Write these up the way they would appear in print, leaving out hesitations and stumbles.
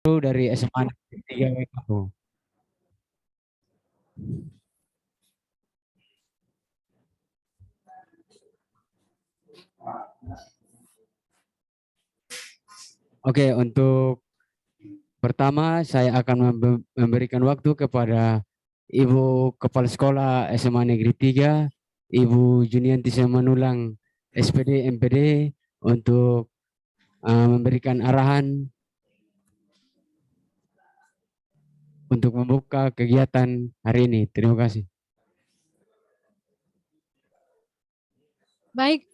dari SMA Negeri 3 Waingapu. Oke, untuk pertama saya akan memberikan waktu kepada Ibu Kepala Sekolah SMA Negeri 3, Ibu Junianti Simanulang, SPD MPD, untuk memberikan arahan untuk membuka kegiatan hari ini. Terima kasih. Baik,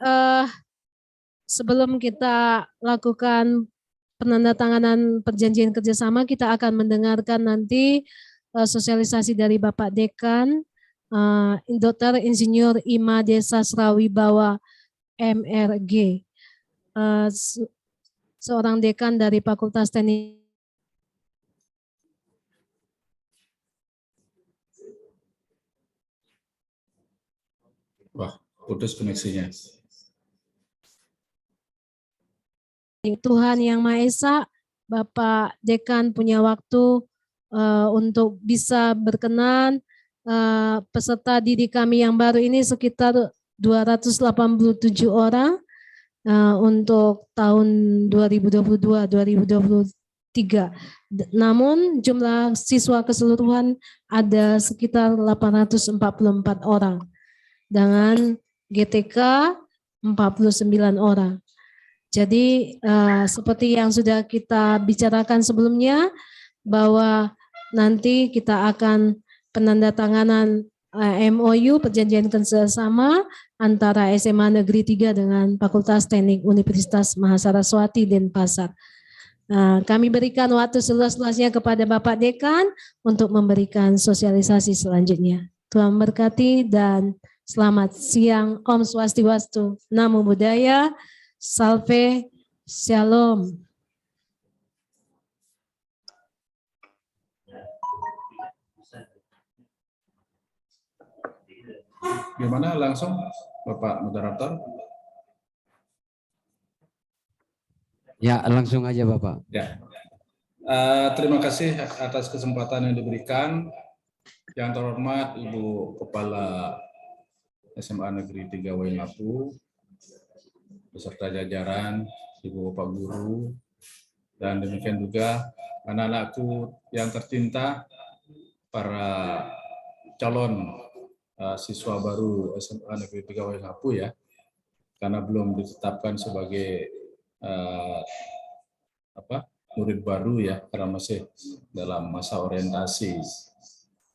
sebelum kita lakukan penandatanganan perjanjian kerjasama, kita akan mendengarkan nanti sosialisasi dari Bapak Dekan, Dr. Insinyur Ima Desa Srawibawa MRG, seorang dekan dari Fakultas Teknik. Wah, putus koneksinya. Tuhan Yang Maha Esa, Bapak Dekan punya waktu untuk bisa berkenan. Peserta didik kami yang baru ini sekitar 287 orang untuk tahun 2022-2023. Namun jumlah siswa keseluruhan ada sekitar 844 orang dengan GTK 49 orang. Jadi seperti yang sudah kita bicarakan sebelumnya, bahwa nanti kita akan penandatanganan MOU perjanjian kerjasama antara SMA Negeri 3 dengan Fakultas Teknik Universitas Mahasaraswati Denpasar. Kami berikan waktu seluas-luasnya kepada Bapak Dekan untuk memberikan sosialisasi selanjutnya. Tuhan berkati dan selamat siang. Om Swastiwastu, Namo Buddhaya, Salve, Shalom. Gimana langsung Bapak Moderator? Ya, langsung aja Bapak. Ya. Terima kasih atas kesempatan yang diberikan. Yang terhormat Ibu Kepala SMA Negeri 3 Waingapu, beserta jajaran, Ibu Bapak Guru, dan demikian juga anak-anakku yang tercinta, para calon siswa baru SMA Negeri 3 Waingapu ya, karena belum ditetapkan sebagai murid baru ya, karena masih dalam masa orientasi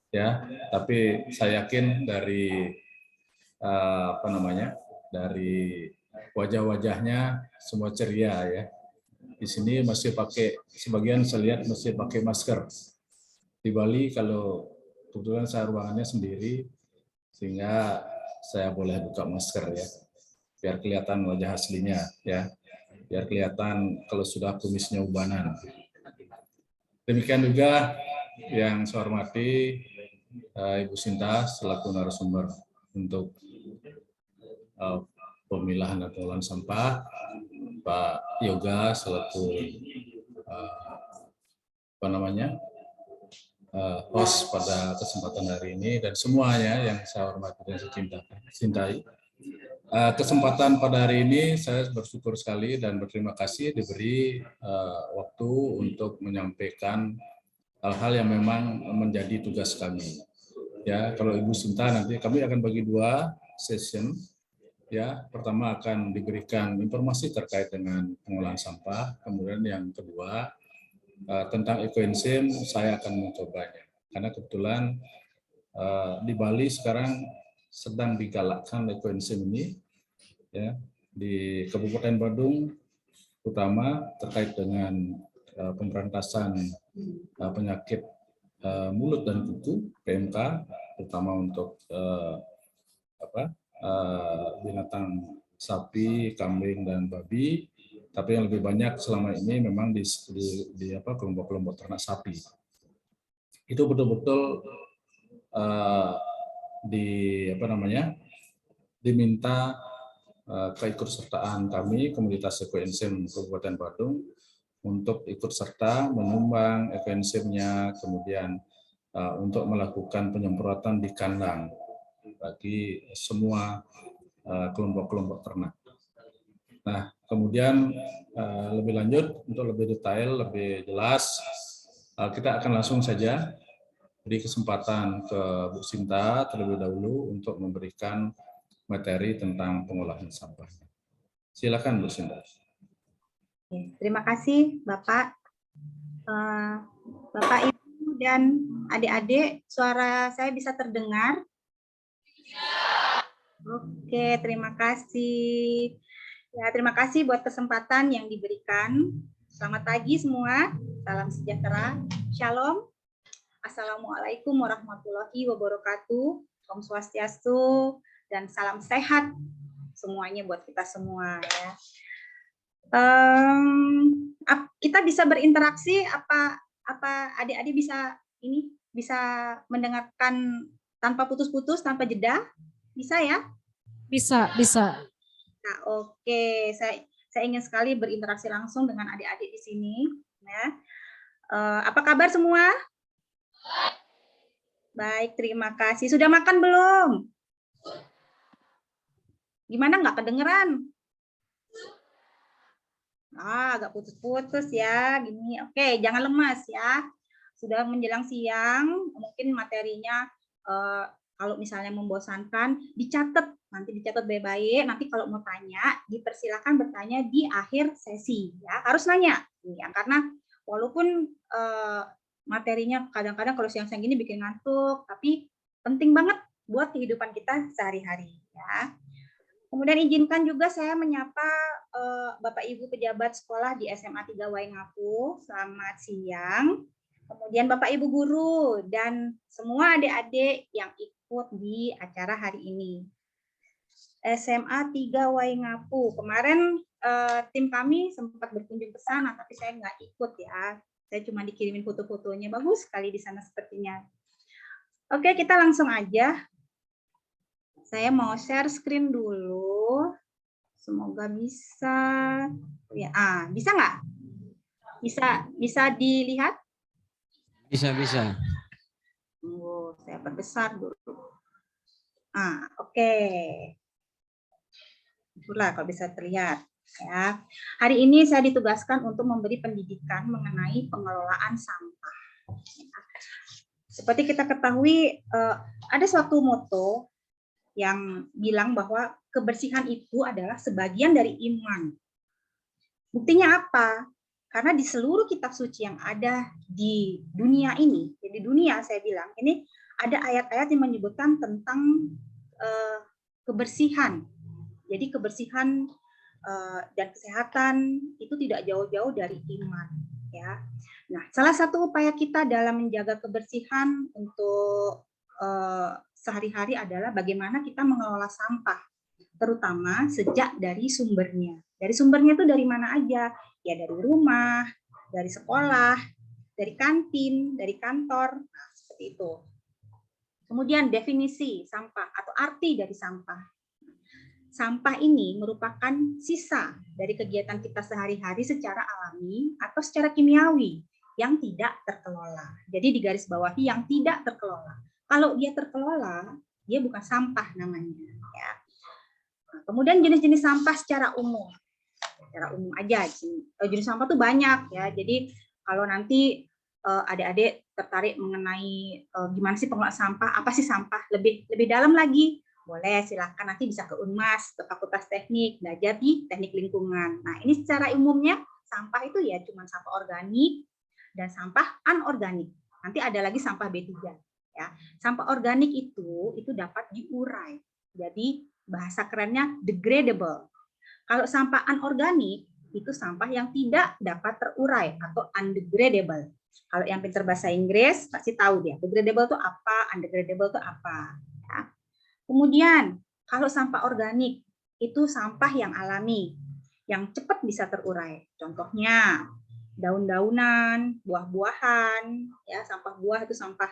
ya. Tapi saya yakin dari dari wajah-wajahnya semua ceria ya. Di sini masih pakai, sebagian saya lihat masih pakai masker. Di Bali kalau kebetulan saya ruangannya sendiri, sehingga saya boleh buka masker ya, biar kelihatan wajah aslinya ya, biar kelihatan kalau sudah kumisnya ubanan. Demikian juga yang saya hormati Ibu Sinta selaku narasumber untuk pemilahan dan pengolahan sampah, Pak Yoga selaku host pada kesempatan hari ini, dan semuanya yang saya hormati dan saya cintai. Kesempatan pada hari ini saya bersyukur sekali dan berterima kasih diberi waktu untuk menyampaikan hal-hal yang memang menjadi tugas kami. Ya, kalau Ibu Sinta nanti kami akan bagi 2 session. Ya, pertama akan diberikan informasi terkait dengan pengolahan sampah, kemudian yang kedua tentang ekoenzim saya akan mencobanya. Karena kebetulan di Bali sekarang sedang digalakkan ekoenzim ini ya, di Kabupaten Badung, terutama terkait dengan pemberantasan penyakit mulut dan kuku PMK, terutama untuk binatang sapi, kambing dan babi. Tapi yang lebih banyak selama ini memang di kelompok-kelompok ternak sapi. Itu betul-betul diminta keikutsertaan kami komunitas ekoenzim Kabupaten Badung untuk ikut serta menyumbang evensimnya, kemudian untuk melakukan penyemprotan di kandang bagi semua kelompok-kelompok ternak. Nah, kemudian lebih lanjut, untuk lebih detail, lebih jelas, kita akan langsung saja beri kesempatan ke Bu Sinta terlebih dahulu untuk memberikan materi tentang pengolahan sampah. Silakan Bu Sinta. Terima kasih Bapak. Bapak, Ibu, dan adik-adik, suara saya bisa terdengar? Oke, terima kasih. Ya, terima kasih buat kesempatan yang diberikan. Selamat pagi semua. Salam sejahtera. Shalom. Assalamualaikum warahmatullahi wabarakatuh. Om Swastiastu dan salam sehat semuanya buat kita semua ya. Kita bisa berinteraksi, apa adik-adik bisa mendengarkan tanpa putus-putus, tanpa jeda? Bisa ya? Bisa. Nah, oke, saya ingin sekali berinteraksi langsung dengan adik-adik di sini. Ya. Apa kabar semua? Baik, terima kasih. Sudah makan belum? Gimana, nggak kedengeran? Agak putus-putus ya, gini. Oke, jangan lemas ya. Sudah menjelang siang, mungkin materinya kalau misalnya membosankan, nanti dicatat baik-baik. Nanti kalau mau tanya, dipersilakan bertanya di akhir sesi ya. Harus nanya, ya, karena walaupun materinya kadang-kadang kalau siang-siang gini bikin ngantuk, tapi penting banget buat kehidupan kita sehari-hari ya. Kemudian izinkan juga saya menyapa Bapak Ibu pejabat sekolah di SMA 3 Waingapu. Selamat siang. Kemudian Bapak Ibu guru dan semua adik-adik yang ikut di acara hari ini. SMA 3 Waingapu. Kemarin tim kami sempat berkunjung ke sana, tapi saya nggak ikut ya. Saya cuma dikirimin foto-fotonya. Bagus sekali di sana sepertinya. Oke, kita langsung aja. Saya mau share screen dulu. Semoga bisa. Ya, bisa nggak? Bisa dilihat? Bisa. Saya perbesar dulu. Oke. Itulah kalau bisa terlihat. Ya. Hari ini saya ditugaskan untuk memberi pendidikan mengenai pengelolaan sampah. Seperti kita ketahui, ada suatu moto yang bilang bahwa kebersihan itu adalah sebagian dari iman. Buktinya apa? Karena di seluruh kitab suci yang ada di dunia ini, di dunia saya bilang, ini ada ayat-ayat yang menyebutkan tentang kebersihan. Jadi kebersihan dan kesehatan itu tidak jauh-jauh dari iman. Ya. Nah, salah satu upaya kita dalam menjaga kebersihan untuk sehari-hari adalah bagaimana kita mengelola sampah, terutama sejak dari sumbernya. Dari sumbernya itu dari mana aja? Ya dari rumah, dari sekolah, dari kantin, dari kantor, nah, seperti itu. Kemudian definisi sampah atau arti dari sampah. Sampah ini merupakan sisa dari kegiatan kita sehari-hari secara alami atau secara kimiawi yang tidak terkelola. Jadi digarisbawahi yang tidak terkelola. Kalau dia terkelola, dia bukan sampah namanya. Ya. Nah, kemudian jenis-jenis sampah secara umum. Secara umum aja, jenis sampah tuh banyak ya. Jadi kalau nanti adik-adik tertarik mengenai gimana sih pengelolaan sampah, apa sih sampah, lebih dalam lagi, boleh silahkan nanti bisa ke Unmas, ke Fakultas Teknik, belajar di Teknik Lingkungan. Nah ini secara umumnya sampah itu ya cuma sampah organik dan sampah anorganik. Nanti ada lagi sampah B3. Ya, sampah organik itu dapat diurai. Jadi bahasa kerennya degradable. Kalau sampah anorganik itu sampah yang tidak dapat terurai atau undegradable. Kalau yang pintar bahasa Inggris pasti tahu dia. Degradable itu apa, undegradable itu apa. Ya. Kemudian kalau sampah organik itu sampah yang alami, yang cepat bisa terurai. Contohnya daun-daunan, buah-buahan, ya sampah buah itu sampah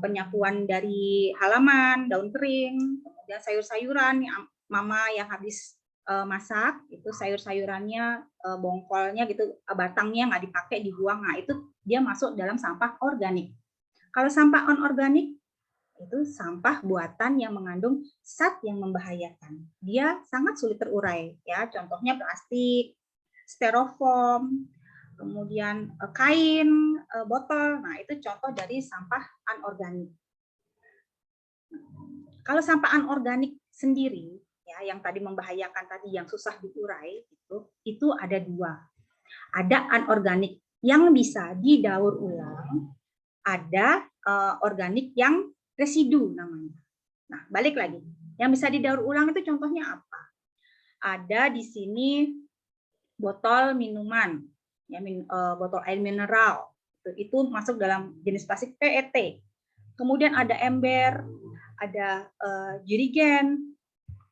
penyapuan dari halaman, daun kering, kemudian sayur-sayuran yang mama yang habis masak, itu sayur-sayurannya, bongkolnya gitu, batangnya nggak dipakai, dibuang. Nah, itu dia masuk dalam sampah organik. Kalau sampah anorganik itu sampah buatan yang mengandung zat yang membahayakan. Dia sangat sulit terurai, ya. Contohnya plastik, styrofoam, kemudian kain, botol. Nah, itu contoh dari sampah anorganik. Kalau sampah anorganik sendiri, ya, yang tadi membahayakan tadi, yang susah diurai, itu ada dua. Ada anorganik yang bisa didaur ulang, ada organik yang residu namanya. Nah, balik lagi. Yang bisa didaur ulang itu contohnya apa? Ada di sini botol minuman, ya, botol air mineral. Itu masuk dalam jenis plastik PET. Kemudian ada ember, ada jerigen,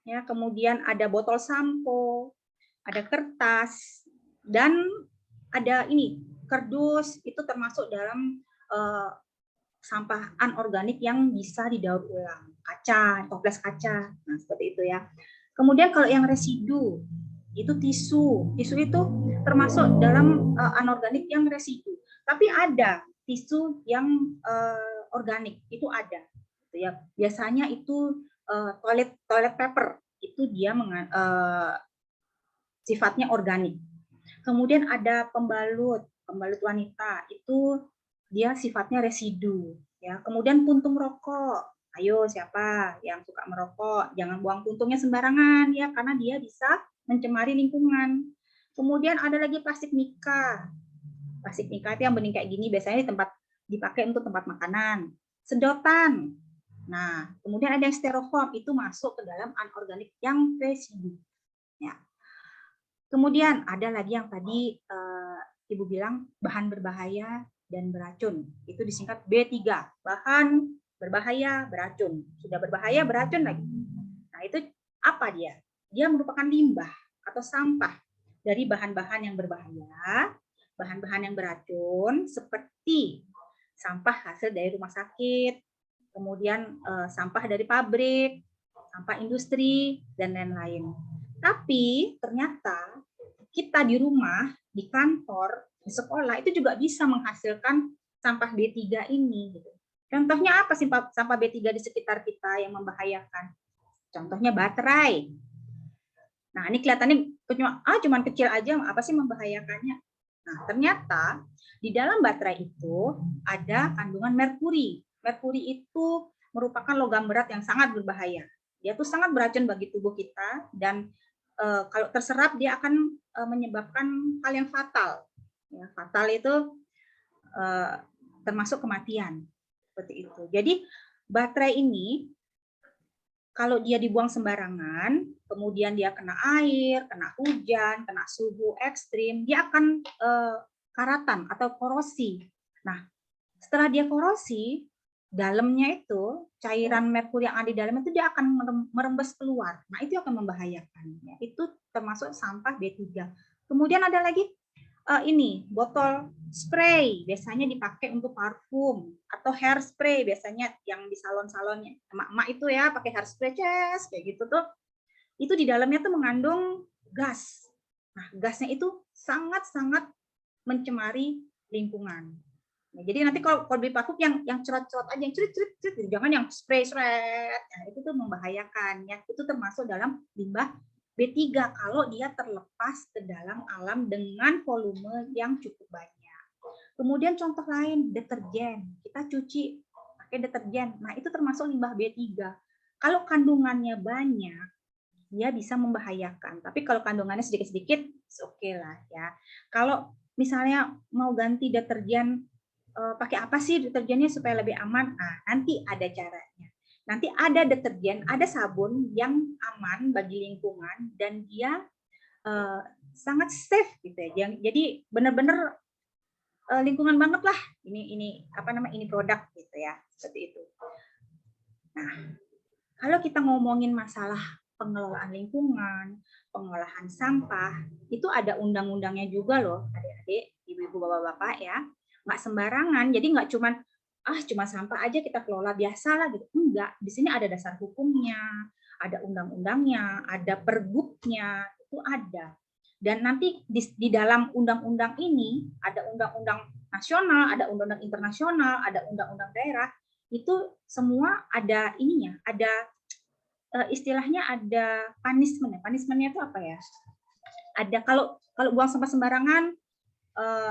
ya, kemudian ada botol sampo, ada kertas, dan ada ini kardus, itu termasuk dalam sampah anorganik yang bisa didaur ulang. Kaca, toples kaca, nah seperti itu ya. Kemudian kalau yang residu, itu tisu. Tisu itu termasuk dalam anorganik yang residu. Tapi ada tisu yang organik, itu ada. Ya, biasanya itu toilet paper, itu dia sifatnya organik. Kemudian ada pembalut wanita, itu dia sifatnya residu, ya. Kemudian puntung rokok. Ayo, siapa yang suka merokok, jangan buang puntungnya sembarangan, ya, karena dia bisa mencemari lingkungan. Kemudian ada lagi plastik mika. Plastik mika itu yang bening kayak gini, biasanya dipakai untuk tempat makanan. Sedotan. Nah, kemudian ada yang styrofoam, itu masuk ke dalam anorganik yang residu, ya. Kemudian ada lagi yang tadi Ibu bilang bahan berbahaya dan beracun. Itu disingkat B3, bahan berbahaya beracun. Sudah berbahaya beracun lagi. Nah, itu apa dia? Dia merupakan limbah atau sampah dari bahan-bahan yang berbahaya, bahan-bahan yang beracun, seperti sampah hasil dari rumah sakit, kemudian sampah dari pabrik, sampah industri, dan lain-lain. Tapi ternyata kita di rumah, di kantor, di sekolah itu juga bisa menghasilkan sampah B3 ini. Contohnya apa sih sampah B3 di sekitar kita yang membahayakan? Contohnya baterai. Nah, ini kelihatannya cuma kecil aja, apa sih membahayakannya? Nah, ternyata di dalam baterai itu ada kandungan merkuri. Merkuri itu merupakan logam berat yang sangat berbahaya. Dia tuh sangat beracun bagi tubuh kita, dan kalau terserap dia akan menyebabkan hal yang fatal. Ya, fatal itu termasuk kematian, seperti itu. Jadi baterai ini kalau dia dibuang sembarangan, kemudian dia kena air, kena hujan, kena suhu ekstrim, dia akan karatan atau korosi. Nah, setelah dia korosi, dalamnya itu cairan merkuri yang ada di dalam itu dia akan merembes keluar. Nah, itu akan membahayakan. Ya, itu termasuk sampah B3. Kemudian ada lagi ini botol spray, biasanya dipakai untuk parfum, atau hair spray, biasanya yang di salon-salonnya emak-emak itu ya pakai hair spray kayak gitu tuh. Itu di dalamnya tuh mengandung gas. Nah, gasnya itu sangat-sangat mencemari lingkungan. Nah, jadi nanti kalau beli parfum yang cerot-cerot aja, yang cerit-cerit, jangan yang spray-spray. Nah, itu tuh membahayakan ya. Itu termasuk dalam limbah B3 kalau dia terlepas ke dalam alam dengan volume yang cukup banyak. Kemudian contoh lain, deterjen. Kita cuci pakai deterjen. Nah, itu termasuk limbah B3. Kalau kandungannya banyak, dia bisa membahayakan. Tapi kalau kandungannya sedikit-sedikit, oke lah ya. Kalau misalnya mau ganti deterjen, pakai apa sih deterjennya supaya lebih aman? Nah, nanti ada caranya. Nanti ada deterjen, ada sabun yang aman bagi lingkungan dan dia sangat safe gitu ya. Jadi benar-benar lingkungan banget lah. Ini produk gitu ya, seperti itu. Nah, kalau kita ngomongin masalah pengelolaan lingkungan, pengolahan sampah, itu ada undang-undangnya juga loh, adik-adik, ibu-ibu, bapak-bapak ya. Nggak sembarangan, jadi nggak cuma sampah aja kita kelola biasa lah gitu. Enggak, di sini ada dasar hukumnya, ada undang-undangnya, ada pergubnya, itu ada. Dan nanti di dalam undang-undang ini ada undang-undang nasional, ada undang-undang internasional, ada undang-undang daerah, itu semua ada ininya, ada istilahnya ada punishment. Punishment-nya itu apa ya? Ada kalau buang sampah sembarangan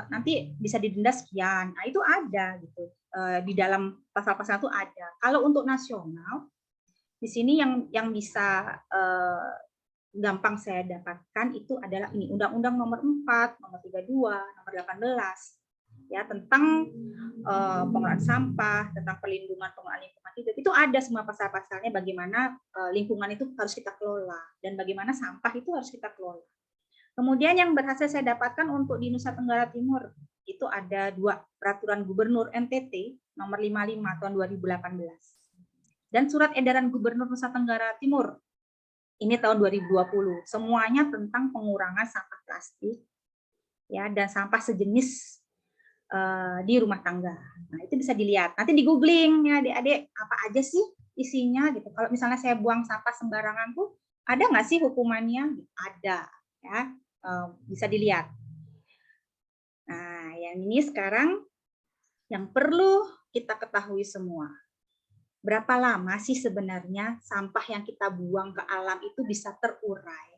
nanti bisa didenda sekian. Nah, itu ada gitu. Di dalam pasal-pasal itu ada. Kalau untuk nasional di sini yang bisa gampang saya dapatkan itu adalah ini Undang-Undang nomor 4, nomor 32, nomor 18 ya tentang pengelolaan sampah, tentang perlindungan pengelolaan lingkungan hidup. Itu ada semua pasal-pasalnya bagaimana lingkungan itu harus kita kelola dan bagaimana sampah itu harus kita kelola. Kemudian yang berhasil saya dapatkan untuk di Nusa Tenggara Timur itu ada 2 peraturan gubernur NTT nomor 55 tahun 2018 dan surat edaran gubernur Nusa Tenggara Timur ini tahun 2020. Semuanya tentang pengurangan sampah plastik ya dan sampah sejenis di rumah tangga. Nah, itu bisa dilihat. Nanti di googling ya Adik-adik, apa aja sih isinya gitu. Kalau misalnya saya buang sampah sembarangan tuh ada nggak sih hukumannya? Ada ya. Bisa dilihat. Nah, yang ini sekarang yang perlu kita ketahui semua. Berapa lama sih sebenarnya sampah yang kita buang ke alam itu bisa terurai?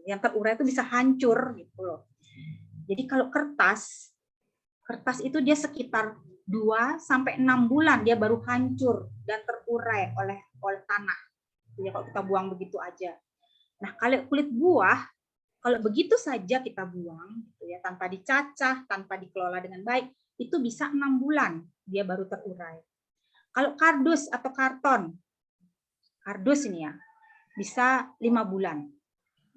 Yang terurai itu bisa hancur gitu loh. Jadi kalau kertas itu dia sekitar 2 sampai 6 bulan dia baru hancur dan terurai oleh tanah. Jadi kalau kita buang begitu aja. Nah, kalau kulit buah kalau begitu saja kita buang gitu ya tanpa dicacah, tanpa dikelola dengan baik, itu bisa 6 bulan dia baru terurai. Kalau kardus atau karton, kardus ini ya, bisa 5 bulan.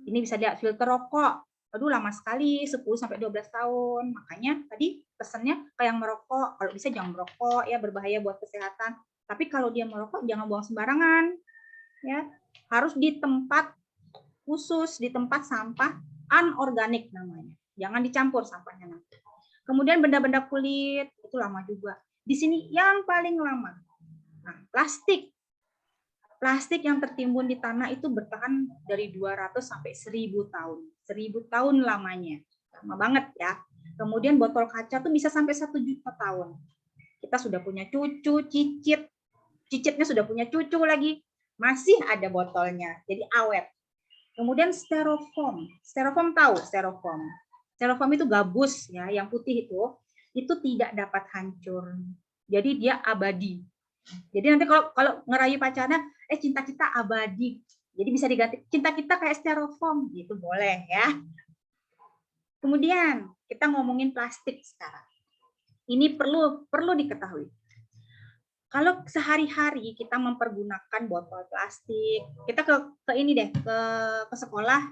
Ini bisa lihat filter rokok. Aduh lama sekali, 10 sampai 12 tahun. Makanya tadi pesannya kayak yang merokok, kalau bisa jangan merokok ya, berbahaya buat kesehatan. Tapi kalau dia merokok jangan buang sembarangan. Ya, harus di tempat khusus, di tempat sampah anorganik namanya. Jangan dicampur sampahnya nanti. Kemudian benda-benda kulit itu lama juga. Di sini yang paling lama. Nah, plastik. Plastik yang tertimbun di tanah itu bertahan dari 200 sampai 1000 tahun. 1000 tahun lamanya. Lama banget ya. Kemudian botol kaca tuh bisa sampai 1 juta tahun. Kita sudah punya cucu, cicit. Cicitnya sudah punya cucu lagi. Masih ada botolnya. Jadi awet. Kemudian styrofoam. Styrofoam tahu styrofoam. Styrofoam itu gabus ya, yang putih itu tidak dapat hancur. Jadi dia abadi. Jadi nanti kalau ngerayu pacarnya, cinta kita abadi. Jadi bisa diganti cinta kita kayak styrofoam, gitu boleh ya. Kemudian kita ngomongin plastik sekarang. Ini perlu diketahui. Kalau sehari-hari kita mempergunakan botol plastik, kita ke ini deh, ke sekolah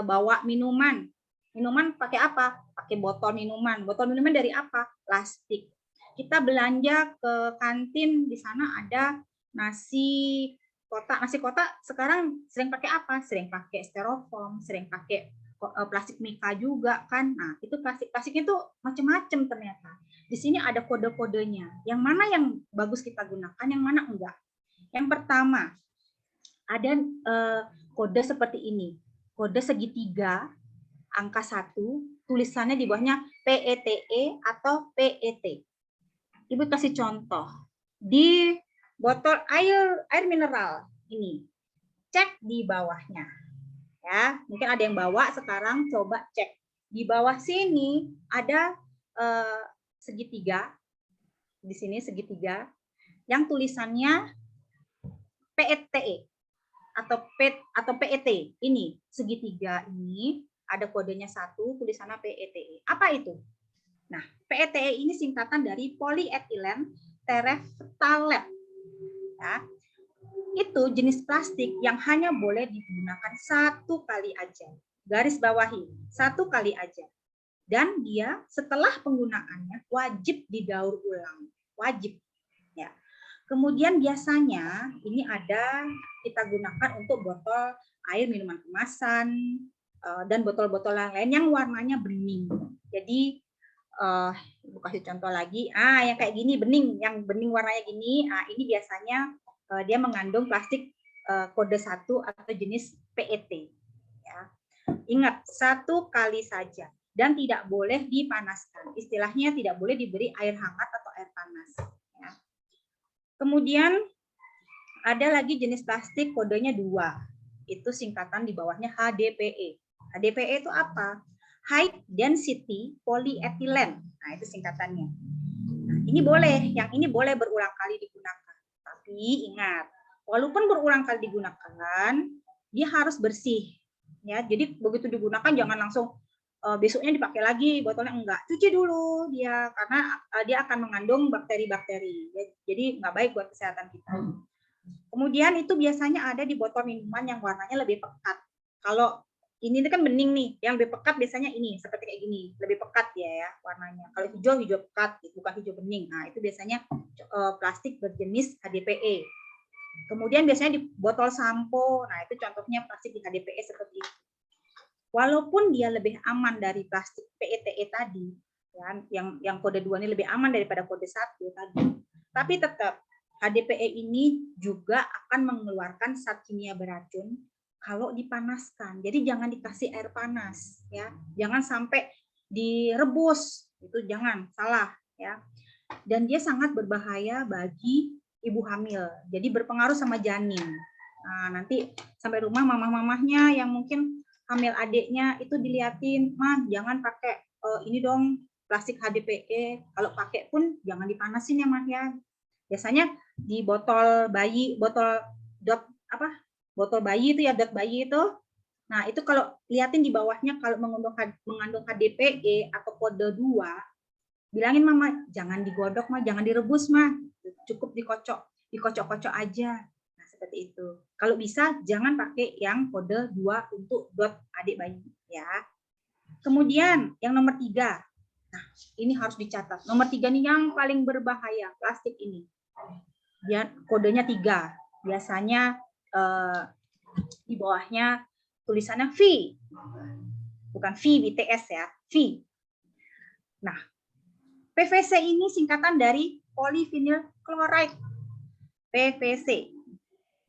bawa minuman. Minuman pakai apa? Pakai botol minuman. Botol minuman dari apa? Plastik. Kita belanja ke kantin, di sana ada nasi kotak. Nasi kotak sekarang sering pakai apa? Sering pakai styrofoam, sering pakai plastik mika juga kan. Nah, itu plastik-plastiknya itu macam-macam ternyata. Di sini ada kode-kodenya. Yang mana yang bagus kita gunakan, yang mana enggak. Yang pertama, ada kode seperti ini. Kode segitiga, angka 1, tulisannya di bawahnya PETE atau PET. Ibu kasih contoh. Di botol air mineral ini. Cek di bawahnya. Ya, mungkin ada yang bawa sekarang, coba cek. Di bawah sini ada segitiga. Di sini segitiga yang tulisannya PETE atau PET. Ini segitiga ini ada kodenya 1, tulisannya PETE. Apa itu? Nah, PETE ini singkatan dari polyethylene terephthalate. Ya. Itu jenis plastik yang hanya boleh digunakan 1 kali aja. Garis bawahi, 1 kali aja. Dan dia setelah penggunaannya wajib didaur ulang. Wajib. Ya. Kemudian biasanya ini ada kita gunakan untuk botol air minuman kemasan dan botol-botol lain yang warnanya bening. Jadi Ibu kasih contoh lagi. Yang kayak gini bening, yang bening warnanya gini. Ini biasanya dia mengandung plastik kode 1 atau jenis PET. Ya. Ingat, 1 kali saja dan tidak boleh dipanaskan. Istilahnya tidak boleh diberi air hangat atau air panas. Ya. Kemudian ada lagi jenis plastik kodenya 2. Itu singkatan di bawahnya HDPE. HDPE itu apa? High Density Polyethylene. Nah, itu singkatannya. Nah, ini boleh, yang ini boleh berulang kali digunakan. Tapi ingat, walaupun berulang kali digunakan, dia harus bersih. Ya, jadi begitu digunakan jangan langsung besoknya dipakai lagi botolnya, enggak. Cuci dulu dia, karena dia akan mengandung bakteri-bakteri. Ya, jadi nggak baik buat kesehatan kita. Kemudian itu biasanya ada di botol minuman yang warnanya lebih pekat. Kalau ini kan bening nih, yang lebih pekat biasanya ini seperti kayak gini, lebih pekat ya warnanya. Kalau hijau, hijau pekat, bukan hijau bening. Nah, itu biasanya plastik berjenis HDPE. Kemudian biasanya di botol sampo, nah itu contohnya plastik di HDPE seperti itu. Walaupun dia lebih aman dari plastik PETE tadi, ya, yang kode 2 ini lebih aman daripada kode 1 tadi, tapi tetap HDPE ini juga akan mengeluarkan zat kimia beracun kalau dipanaskan. Jadi jangan dikasih air panas, ya. Jangan sampai direbus, itu jangan, salah, ya. Dan dia sangat berbahaya bagi ibu hamil. Jadi berpengaruh sama janin. Nah, nanti sampai rumah mamah-mamahnya yang mungkin hamil adiknya itu diliatin, "Mah, jangan pakai ini dong plastik HDPE. Kalau pakai pun jangan dipanasin ya, Mah ya." Biasanya di botol bayi, botol bayi itu ya, dot bayi itu. Nah, itu kalau liatin di bawahnya kalau mengandung HDPE atau kode 2, bilangin Mama, jangan digodok mah, jangan direbus mah. Cukup dikocok-kocok aja. Nah, seperti itu. Kalau bisa jangan pakai yang kode 2 untuk dot adik bayi ya. Kemudian yang nomor 3. Nah, ini harus dicatat. Nomor 3 nih yang paling berbahaya, plastik ini. Dia kodenya 3. Biasanya di bawahnya tulisannya V. Bukan V BTS ya, V. Nah, PVC ini singkatan dari polyvinyl chloride. PVC.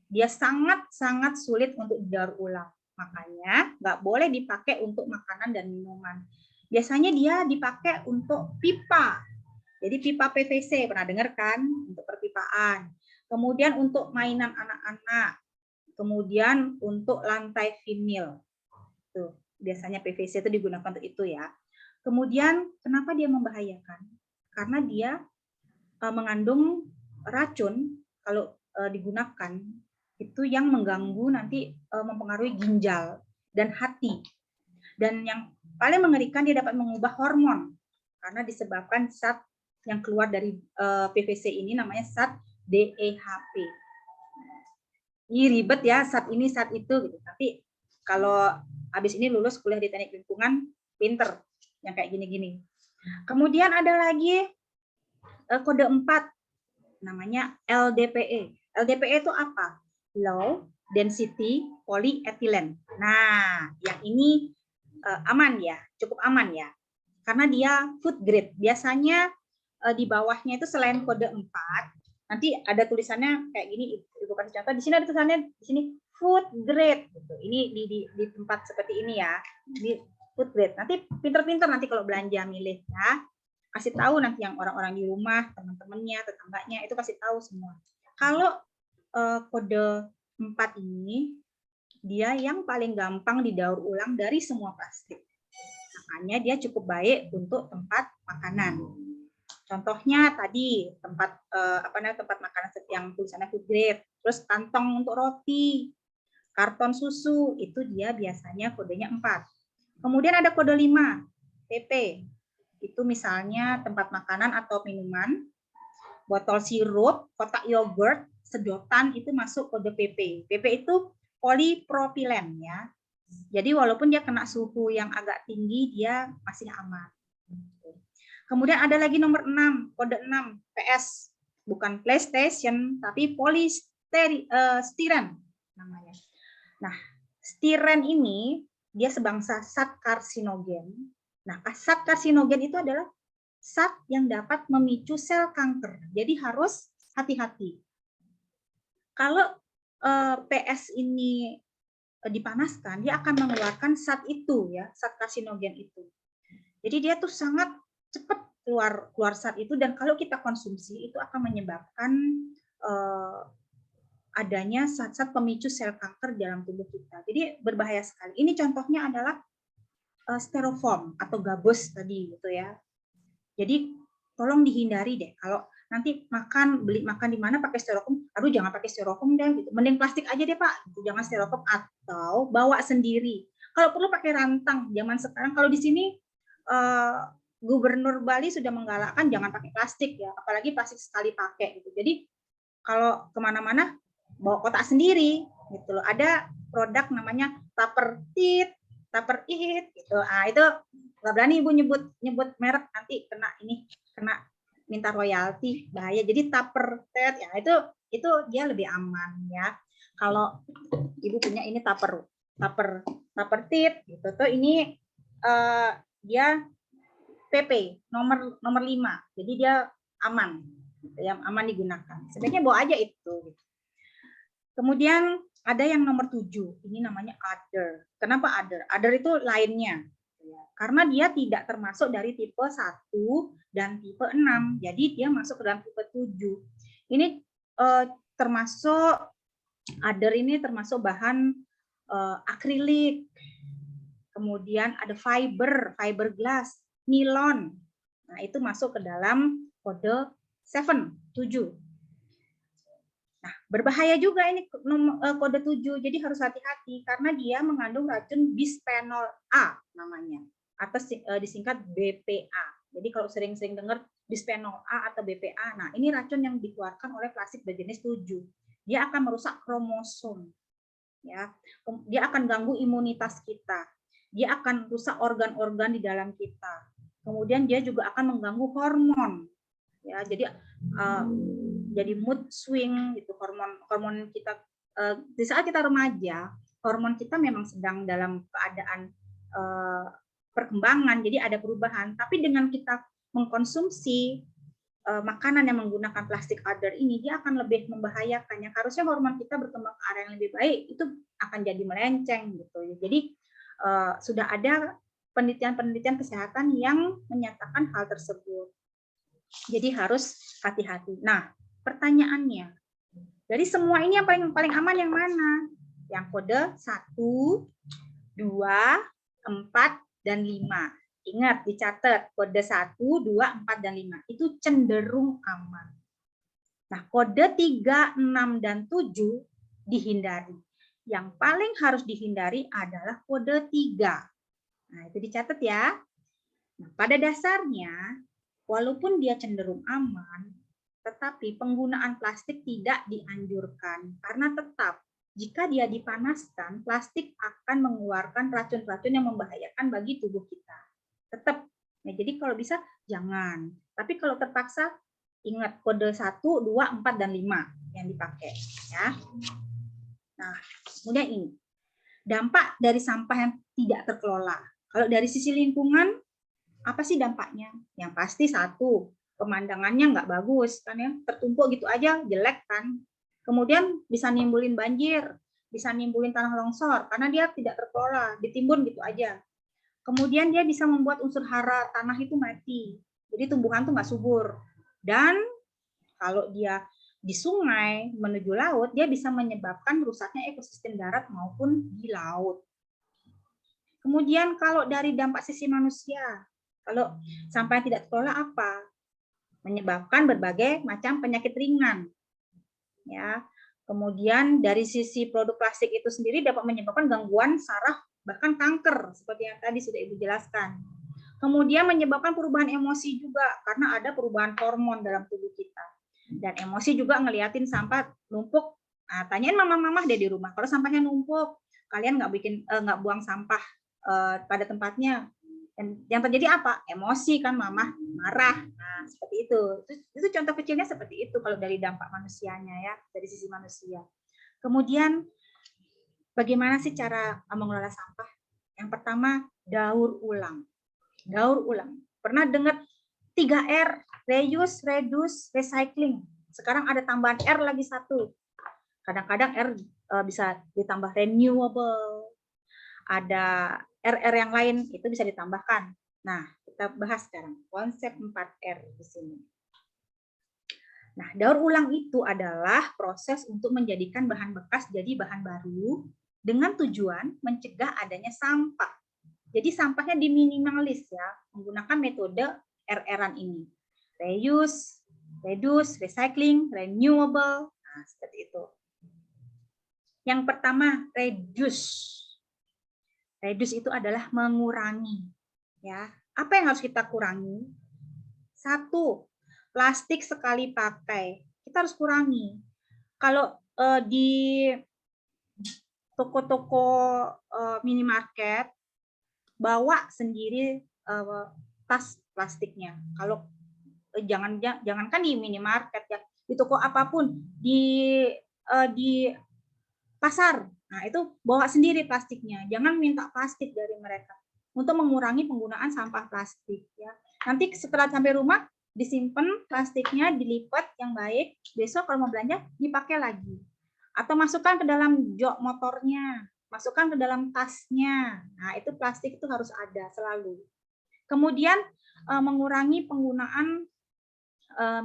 Dia sangat-sangat sulit untuk didaur ulang. Makanya nggak boleh dipakai untuk makanan dan minuman. Biasanya dia dipakai untuk pipa. Jadi pipa PVC, pernah dengar kan? Untuk perpipaan. Kemudian untuk mainan anak-anak. Kemudian untuk lantai vinil. Tuh, biasanya PVC itu digunakan untuk itu ya. Kemudian kenapa dia membahayakan? Karena dia mengandung racun kalau digunakan itu yang mengganggu nanti mempengaruhi ginjal dan hati. Dan yang paling mengerikan dia dapat mengubah hormon karena disebabkan zat yang keluar dari PVC ini namanya zat DEHP. Ini ribet ya, zat ini zat itu gitu. Tapi kalau habis ini lulus kuliah di teknik lingkungan, pinter yang kayak gini-gini. Kemudian ada lagi kode 4 namanya LDPE. LDPE itu apa? Low Density Polyethylene. Nah, yang ini aman ya, cukup aman ya. Karena dia food grade. Biasanya di bawahnya itu selain kode 4, nanti ada tulisannya kayak gini, Ibu kasih contoh. Di sini ada tulisannya di sini food grade gitu. Ini di tempat seperti ini ya. Di food grade. Nanti pinter-pinter nanti kalau belanja milih ya. Kasih tahu nanti yang orang-orang di rumah, teman-temannya, tetangganya itu kasih tahu semua. Kalau kode 4 ini dia yang paling gampang didaur ulang dari semua plastik. Makanya dia cukup baik untuk tempat makanan. Contohnya tadi tempat tempat makanan yang tulisannya food grade, terus kantong untuk roti, karton susu itu dia biasanya kodenya 4. Kemudian ada kode 5, PP. Itu misalnya tempat makanan atau minuman, botol sirup, kotak yogurt, sedotan itu masuk kode PP. PP itu polipropilen ya. Jadi walaupun dia kena suhu yang agak tinggi dia masih aman. Kemudian ada lagi nomor 6, kode 6, PS. Bukan PlayStation, tapi polistiren namanya. Nah, stiren ini dia sebangsa zat karsinogen. Nah, zat karsinogen itu adalah zat yang dapat memicu sel kanker. Jadi harus hati-hati. Kalau PS ini dipanaskan, dia akan mengeluarkan zat itu ya, zat karsinogen itu. Jadi dia tuh sangat cepat keluar zat itu, dan kalau kita konsumsi itu akan menyebabkan adanya zat-zat pemicu sel kanker dalam tubuh kita. Jadi berbahaya sekali. Ini contohnya adalah styrofoam atau gabus tadi gitu ya. Jadi tolong dihindari deh kalau nanti beli makan di mana pakai styrofoam, aduh jangan pakai styrofoam deh gitu. Mending plastik aja deh Pak, gitu. Jangan styrofoam, atau bawa sendiri. Kalau perlu pakai rantang. Zaman sekarang kalau di sini Gubernur Bali sudah menggalakkan jangan pakai plastik ya, apalagi plastik sekali pakai gitu. Jadi kalau kemana-mana bawa kotak sendiri gitu loh. Ada produk namanya Tupper It gitu. Ah itu nggak berani Ibu nyebut merek, nanti kena minta royalti, bahaya. Jadi Tupper ya itu dia lebih aman ya. Kalau Ibu punya ini Tupper gitu tuh, ini dia PP nomor 5. Jadi dia aman. Yang aman digunakan. Sebaiknya bawa aja itu. Kemudian ada yang nomor 7. Ini namanya other. Kenapa other? Other itu lainnya. Karena dia tidak termasuk dari tipe 1 dan tipe 6. Jadi dia masuk ke dalam tipe 7. Ini termasuk other ini termasuk bahan akrilik. Kemudian ada fiberglass, nilon. Nah, itu masuk ke dalam kode 7. Nah, berbahaya juga ini kode 7. Jadi harus hati-hati karena dia mengandung racun bisphenol A namanya, atau disingkat BPA. Jadi kalau sering-sering dengar bisphenol A atau BPA, nah ini racun yang dikeluarkan oleh plastik berjenis 7. Dia akan merusak kromosom. Ya. Dia akan ganggu imunitas kita. Dia akan rusak organ-organ di dalam kita. Kemudian dia juga akan mengganggu hormon. Ya, jadi mood swing gitu, hormon kita di saat kita remaja, hormon kita memang sedang dalam keadaan perkembangan, jadi ada perubahan. Tapi dengan kita mengkonsumsi makanan yang menggunakan plastik other ini, dia akan lebih membahayakan. Yang harusnya hormon kita berkembang ke arah yang lebih baik, itu akan jadi melenceng gitu. Jadi sudah ada penelitian kesehatan yang menyatakan hal tersebut. Jadi harus hati-hati. Nah, pertanyaannya, dari semua ini yang paling aman yang mana? Yang kode 1, 2, 4, dan 5. Ingat, dicatat kode 1, 2, 4, dan 5. Itu cenderung aman. Nah, kode 3, 6, dan 7 dihindari. Yang paling harus dihindari adalah kode 3. Nah, itu dicatat ya. Nah, pada dasarnya, walaupun dia cenderung aman, tetapi penggunaan plastik tidak dianjurkan. Karena tetap, jika dia dipanaskan, plastik akan mengeluarkan racun-racun yang membahayakan bagi tubuh kita. Tetap. Nah, jadi kalau bisa, jangan. Tapi kalau terpaksa, ingat kode 1, 2, 4, dan 5 yang dipakai. Ya. Nah, kemudian ini. Dampak dari sampah yang tidak terkelola. Kalau dari sisi lingkungan, apa sih dampaknya? Yang pasti 1, pemandangannya nggak bagus, kan ya, tertumpuk gitu aja, jelek kan. Kemudian bisa nimbulin banjir, bisa nimbulin tanah longsor, karena dia tidak terkelola, ditimbun gitu aja. Kemudian dia bisa membuat unsur hara tanah itu mati, jadi tumbuhan tuh nggak subur. Dan kalau dia di sungai menuju laut, dia bisa menyebabkan rusaknya ekosistem darat maupun di laut. Kemudian kalau dari dampak sisi manusia, kalau sampah yang tidak terkelola apa? Menyebabkan berbagai macam penyakit ringan. Ya. Kemudian dari sisi produk plastik itu sendiri dapat menyebabkan gangguan saraf, bahkan kanker, seperti yang tadi sudah Ibu jelaskan. Kemudian menyebabkan perubahan emosi juga, karena ada perubahan hormon dalam tubuh kita. Dan emosi juga ngeliatin sampah numpuk. Nah, tanyain mama-mama deh di rumah, kalau sampahnya numpuk, kalian nggak buang sampah pada tempatnya. Dan yang terjadi apa? Emosi kan, mama marah. Nah, seperti itu. Itu contoh kecilnya seperti itu kalau dari dampak manusianya ya, dari sisi manusia. Kemudian bagaimana sih cara mengelola sampah? Yang pertama, daur ulang. Daur ulang. Pernah dengar 3R, reuse, reduce, recycling. Sekarang ada tambahan R lagi 1. Kadang-kadang R bisa ditambah renewable, ada RR yang lain itu bisa ditambahkan. Nah, kita bahas sekarang konsep 4R di sini. Nah, daur ulang itu adalah proses untuk menjadikan bahan bekas jadi bahan baru dengan tujuan mencegah adanya sampah. Jadi sampahnya diminimalis ya, menggunakan metode RR-an ini. Reuse, reduce, recycling, renewable. Nah, seperti itu. Yang pertama, reduce. Reduce itu adalah mengurangi. Ya, apa yang harus kita kurangi? Satu, plastik sekali pakai. Kita harus kurangi. Kalau di toko-toko minimarket, bawa sendiri tas plastiknya. Kalau jangankan di minimarket ya, di toko apapun, di pasar, nah itu bawa sendiri plastiknya. Jangan minta plastik dari mereka untuk mengurangi penggunaan sampah plastik. Ya. Nanti setelah sampai rumah disimpan plastiknya, dilipat yang baik. Besok kalau mau belanja dipakai lagi. Atau masukkan ke dalam jok motornya, masukkan ke dalam tasnya. Nah itu plastik itu harus ada selalu. Kemudian mengurangi penggunaan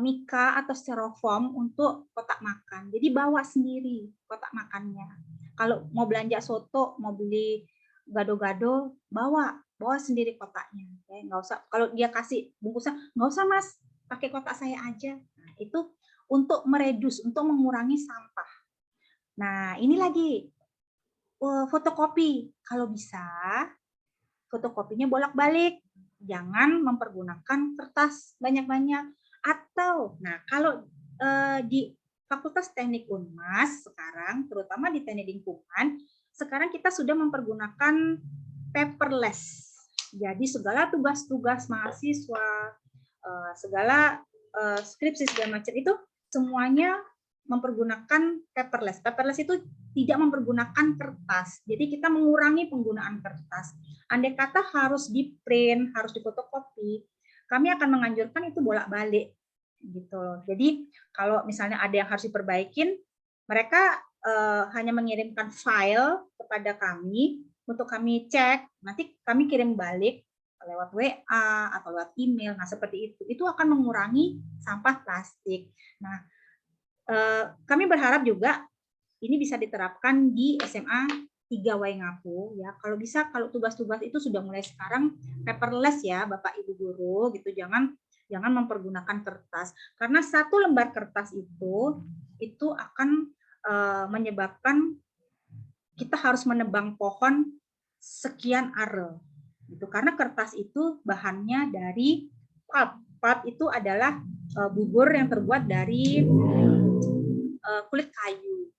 mika atau styrofoam untuk kotak makan. Jadi bawa sendiri kotak makannya. Kalau mau belanja soto, mau beli gado-gado, bawa sendiri kotaknya. Ya, nggak usah. Kalau dia kasih bungkusan, nggak usah mas, pakai kotak saya aja. Nah, itu untuk meredus, untuk mengurangi sampah. Nah ini lagi fotokopi. Kalau bisa, fotokopinya bolak-balik. Jangan mempergunakan kertas banyak-banyak. Atau, nah kalau di Fakultas Teknik Unmas sekarang, terutama di teknik lingkungan, sekarang kita sudah mempergunakan paperless. Jadi segala tugas-tugas mahasiswa, segala skripsi segala macam itu semuanya mempergunakan paperless. Paperless itu tidak mempergunakan kertas. Jadi kita mengurangi penggunaan kertas. Andai kata harus di print, harus difotokopi, kami akan menganjurkan itu bolak-balik gitu. Jadi kalau misalnya ada yang harus diperbaikin, mereka hanya mengirimkan file kepada kami untuk kami cek, nanti kami kirim balik lewat WA atau lewat email. Nah, seperti itu. Itu akan mengurangi sampah plastik. Nah, kami berharap juga ini bisa diterapkan di SMA 3 Waingapu ya. Kalau bisa, kalau tugas-tugas itu sudah mulai sekarang paperless ya Bapak Ibu guru gitu. Jangan mempergunakan kertas, karena satu lembar kertas itu akan menyebabkan kita harus menebang pohon sekian are gitu. Karena kertas itu bahannya dari pulp. Pulp itu adalah bubur yang terbuat dari kulit kayu.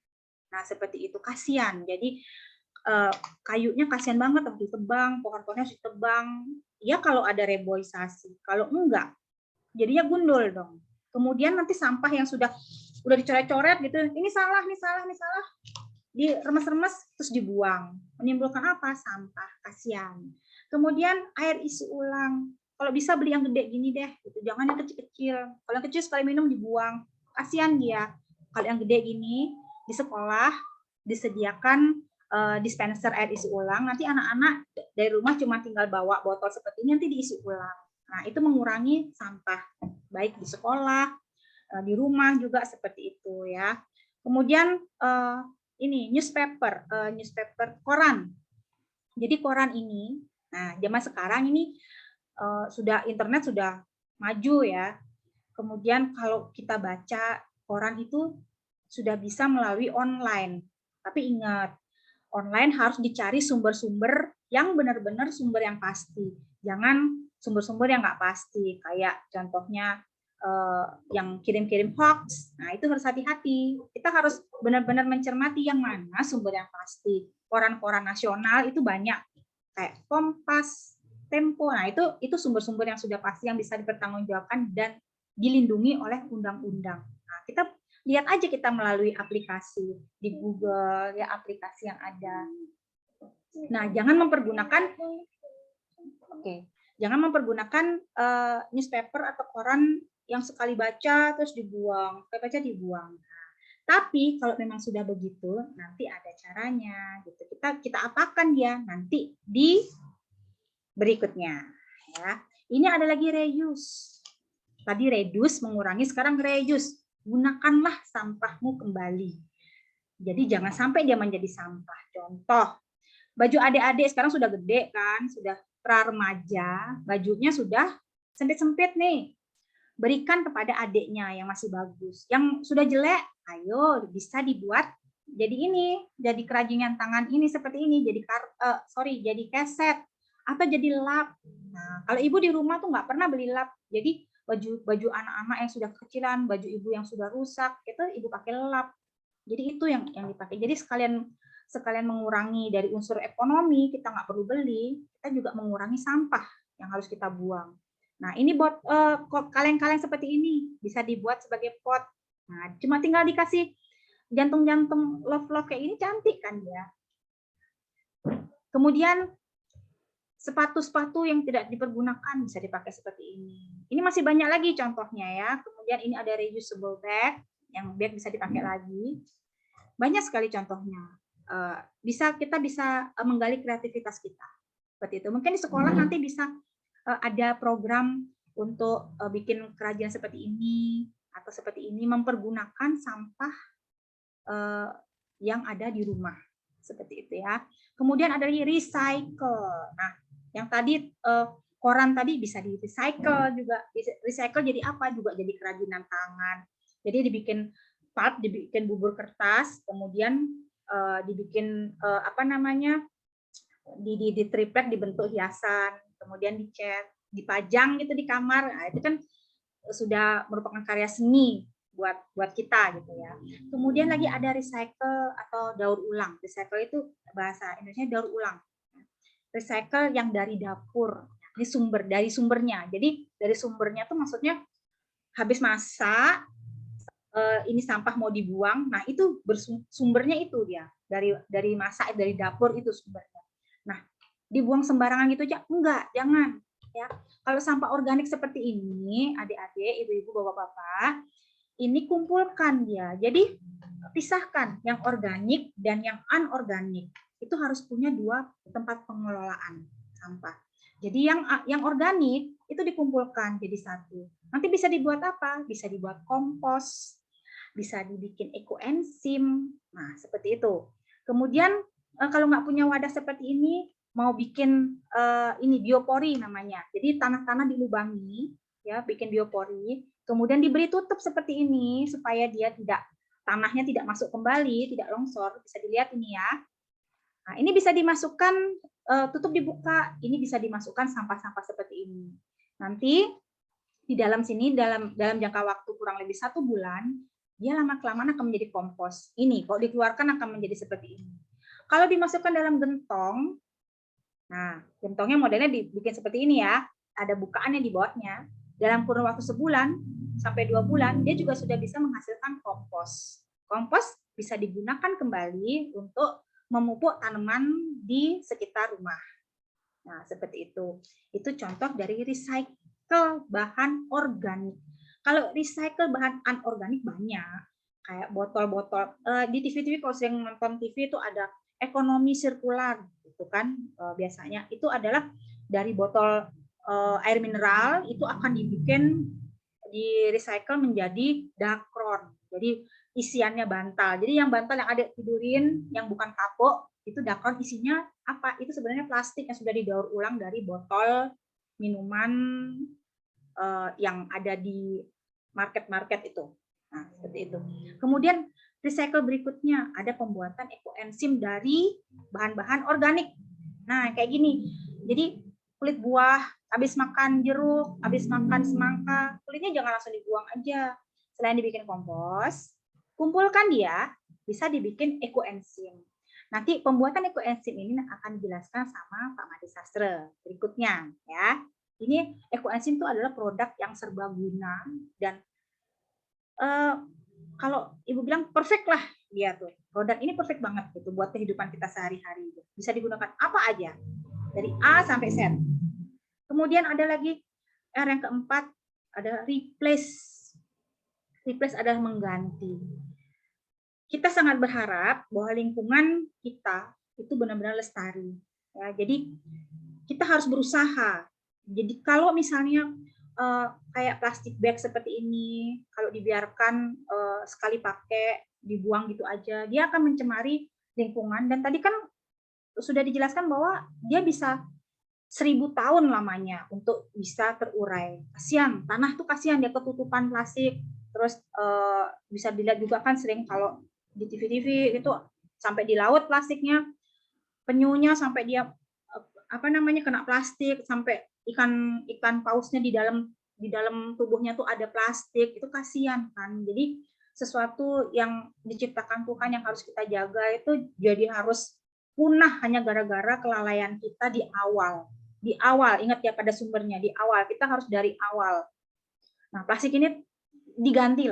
Nah, seperti itu. Kasihan. Jadi kayunya kasihan banget harus ditebang, pohon-pohonnya harus ditebang. Ya kalau ada reboisasi. Kalau enggak, jadinya gundul dong. Kemudian nanti sampah yang sudah dicoret-coret gitu, ini salah, diremes-remes terus dibuang. Menimbulkan apa? Sampah. Kasihan. Kemudian air isi ulang. Kalau bisa beli yang gede gini deh, gitu. Jangan yang kecil-kecil. Kalau yang kecil sekali minum dibuang. Kasihan dia. Kalau yang gede gini di sekolah disediakan dispenser air isi ulang. Nanti anak-anak dari rumah cuma tinggal bawa botol seperti ini, nanti diisi ulang. Nah, itu mengurangi sampah baik di sekolah, di rumah juga seperti itu ya. Kemudian ini newspaper koran. Jadi koran ini, nah zaman sekarang ini sudah internet sudah maju ya. Kemudian kalau kita baca koran itu sudah bisa melalui online. Tapi ingat, online harus dicari sumber-sumber yang benar-benar sumber yang pasti. Jangan sumber-sumber yang nggak pasti, kayak contohnya yang kirim-kirim hoax. Nah, itu harus hati-hati. Kita harus benar-benar mencermati yang mana sumber yang pasti. Koran-koran nasional itu banyak, kayak Kompas, Tempo. Nah, itu sumber-sumber yang sudah pasti yang bisa dipertanggungjawabkan dan dilindungi oleh undang-undang. Nah, kita lihat aja kita melalui aplikasi di Google ya, aplikasi yang ada. Nah, jangan mempergunakan newspaper atau koran yang sekali baca terus dibuang, sekali baca dibuang. Nah, Tapi kalau memang sudah begitu, nanti ada caranya gitu. Kita apakan dia nanti di berikutnya ya. Ini ada lagi reuse. Tadi reduce mengurangi, sekarang reuse. Gunakanlah sampahmu kembali. Jadi jangan sampai dia menjadi sampah. Contoh, baju adik-adik sekarang sudah gede kan, sudah pra-remaja, bajunya sudah sempit-sempit nih. Berikan kepada adiknya yang masih bagus. Yang sudah jelek, ayo bisa dibuat jadi ini, jadi kerajinan tangan ini seperti ini, jadi jadi keset atau jadi lap. Nah, kalau ibu di rumah tuh nggak pernah beli lap, jadi baju anak-anak yang sudah kecilan, baju ibu yang sudah rusak, itu ibu pakai lap. Jadi itu yang dipakai. Jadi sekalian mengurangi dari unsur ekonomi, kita nggak perlu beli, kita juga mengurangi sampah yang harus kita buang. Nah, ini buat kaleng-kaleng seperti ini bisa dibuat sebagai pot. Nah, cuma tinggal dikasih jantung-jantung love-love kayak ini, cantik kan ya. Kemudian sepatu-sepatu yang tidak dipergunakan bisa dipakai seperti ini. Ini masih banyak lagi contohnya ya. Kemudian ini ada reusable bag yang bag bisa dipakai lagi. Banyak sekali contohnya. Kita bisa menggali kreativitas kita. Seperti itu. Mungkin di sekolah nanti bisa ada program untuk bikin kerajinan seperti ini atau seperti ini, mempergunakan sampah yang ada di rumah seperti itu ya. Kemudian ada recycle. Nah, yang tadi koran tadi bisa di recycle juga. Recycle jadi apa? Juga jadi kerajinan tangan. Jadi dibikin pulp, dibikin bubur kertas, kemudian dibikin di triplek dibentuk hiasan, kemudian dicat, dipajang gitu di kamar. Nah, itu kan sudah merupakan karya seni buat kita gitu ya. Kemudian lagi ada recycle atau daur ulang. Recycle itu bahasa Indonesia daur ulang. Recycle yang dari dapur. Ini dari sumbernya. Jadi dari sumbernya tuh maksudnya habis masak, ini sampah mau dibuang. Nah, itu sumbernya itu dia. Dari masak, dari dapur itu sumbernya. Nah, dibuang sembarangan gitu aja? Enggak, jangan. Ya, kalau sampah organik seperti ini, adik-adik, ibu-ibu, bapak-bapak, ini kumpulkan dia. Jadi pisahkan yang organik dan yang anorganik. Itu harus punya 2 tempat pengelolaan sampah. Jadi yang organik itu dikumpulkan jadi satu. Nanti bisa dibuat apa? Bisa dibuat kompos, bisa dibikin ekoenzim. Nah, seperti itu. Kemudian kalau nggak punya wadah seperti ini, mau bikin ini biopori namanya. Jadi tanah-tanah dilubangi, ya, bikin biopori, kemudian diberi tutup seperti ini supaya dia tanahnya tidak masuk kembali, tidak longsor. Bisa dilihat ini ya. Nah, ini bisa dimasukkan tutup dibuka. Ini bisa dimasukkan sampah-sampah seperti ini. Nanti di dalam sini dalam jangka waktu kurang lebih 1 bulan, dia lama-kelamaan akan menjadi kompos. Ini kalau dikeluarkan akan menjadi seperti ini. Kalau dimasukkan dalam gentong, nah, gentongnya modelnya dibikin seperti ini ya, ada bukaannya di bawahnya. Dalam kurun waktu sebulan sampai 2 bulan, dia juga sudah bisa menghasilkan kompos. Kompos bisa digunakan kembali untuk memupuk tanaman di sekitar rumah. Nah, seperti itu. Itu contoh dari recycle bahan organik. Kalau recycle bahan anorganik banyak, kayak botol-botol. Di TV-TV kalau sering nonton TV itu ada ekonomi sirkular. Itu kan biasanya itu adalah dari botol air mineral itu akan di recycle menjadi dakron. Jadi isiannya bantal. Jadi yang bantal yang adik tidurin yang bukan kapok itu dakron, isinya apa? Itu sebenarnya plastik yang sudah didaur ulang dari botol minuman yang ada di market-market itu. Nah, seperti itu. Kemudian recycle berikutnya ada pembuatan ekoenzim dari bahan-bahan organik. Nah, kayak gini. Jadi kulit buah, habis makan jeruk, habis makan semangka, kulitnya jangan langsung dibuang aja. Selain dibikin kompos, kumpulkan dia, bisa dibikin ekoenzim. Nanti pembuatan ekoenzim ini akan dijelaskan sama Pak Made Sastra berikutnya ya. Ini ekoenzim itu adalah produk yang serbaguna dan kalau ibu bilang perfect lah dia tuh. Produk ini perfect banget gitu buat kehidupan kita sehari-hari. Bisa digunakan apa aja dari A sampai Z. Kemudian ada lagi R yang keempat, ada replace. Replace adalah mengganti. kita sangat berharap bahwa lingkungan kita itu benar-benar lestari. Ya, jadi kita harus berusaha. Jadi kalau misalnya kayak plastik bag seperti ini, kalau dibiarkan sekali pakai, dibuang gitu aja, dia akan mencemari lingkungan. Dan tadi kan sudah dijelaskan bahwa dia bisa 1000 tahun lamanya untuk bisa terurai. Kasihan, tanah tuh kasihan, dia ketutupan plastik. Terus bisa dilihat juga kan sering kalau di TV-TV itu sampai di laut plastiknya, penyunya sampai dia kena plastik, sampai ikan pausnya di dalam tubuhnya tuh ada plastik, itu kasihan kan. Jadi sesuatu yang diciptakan Tuhan yang harus kita jaga itu jadi harus punah hanya gara-gara kelalaian kita di awal. Di awal, ingat ya pada sumbernya, di awal. Kita harus dari awal. Nah, plastik ini diganti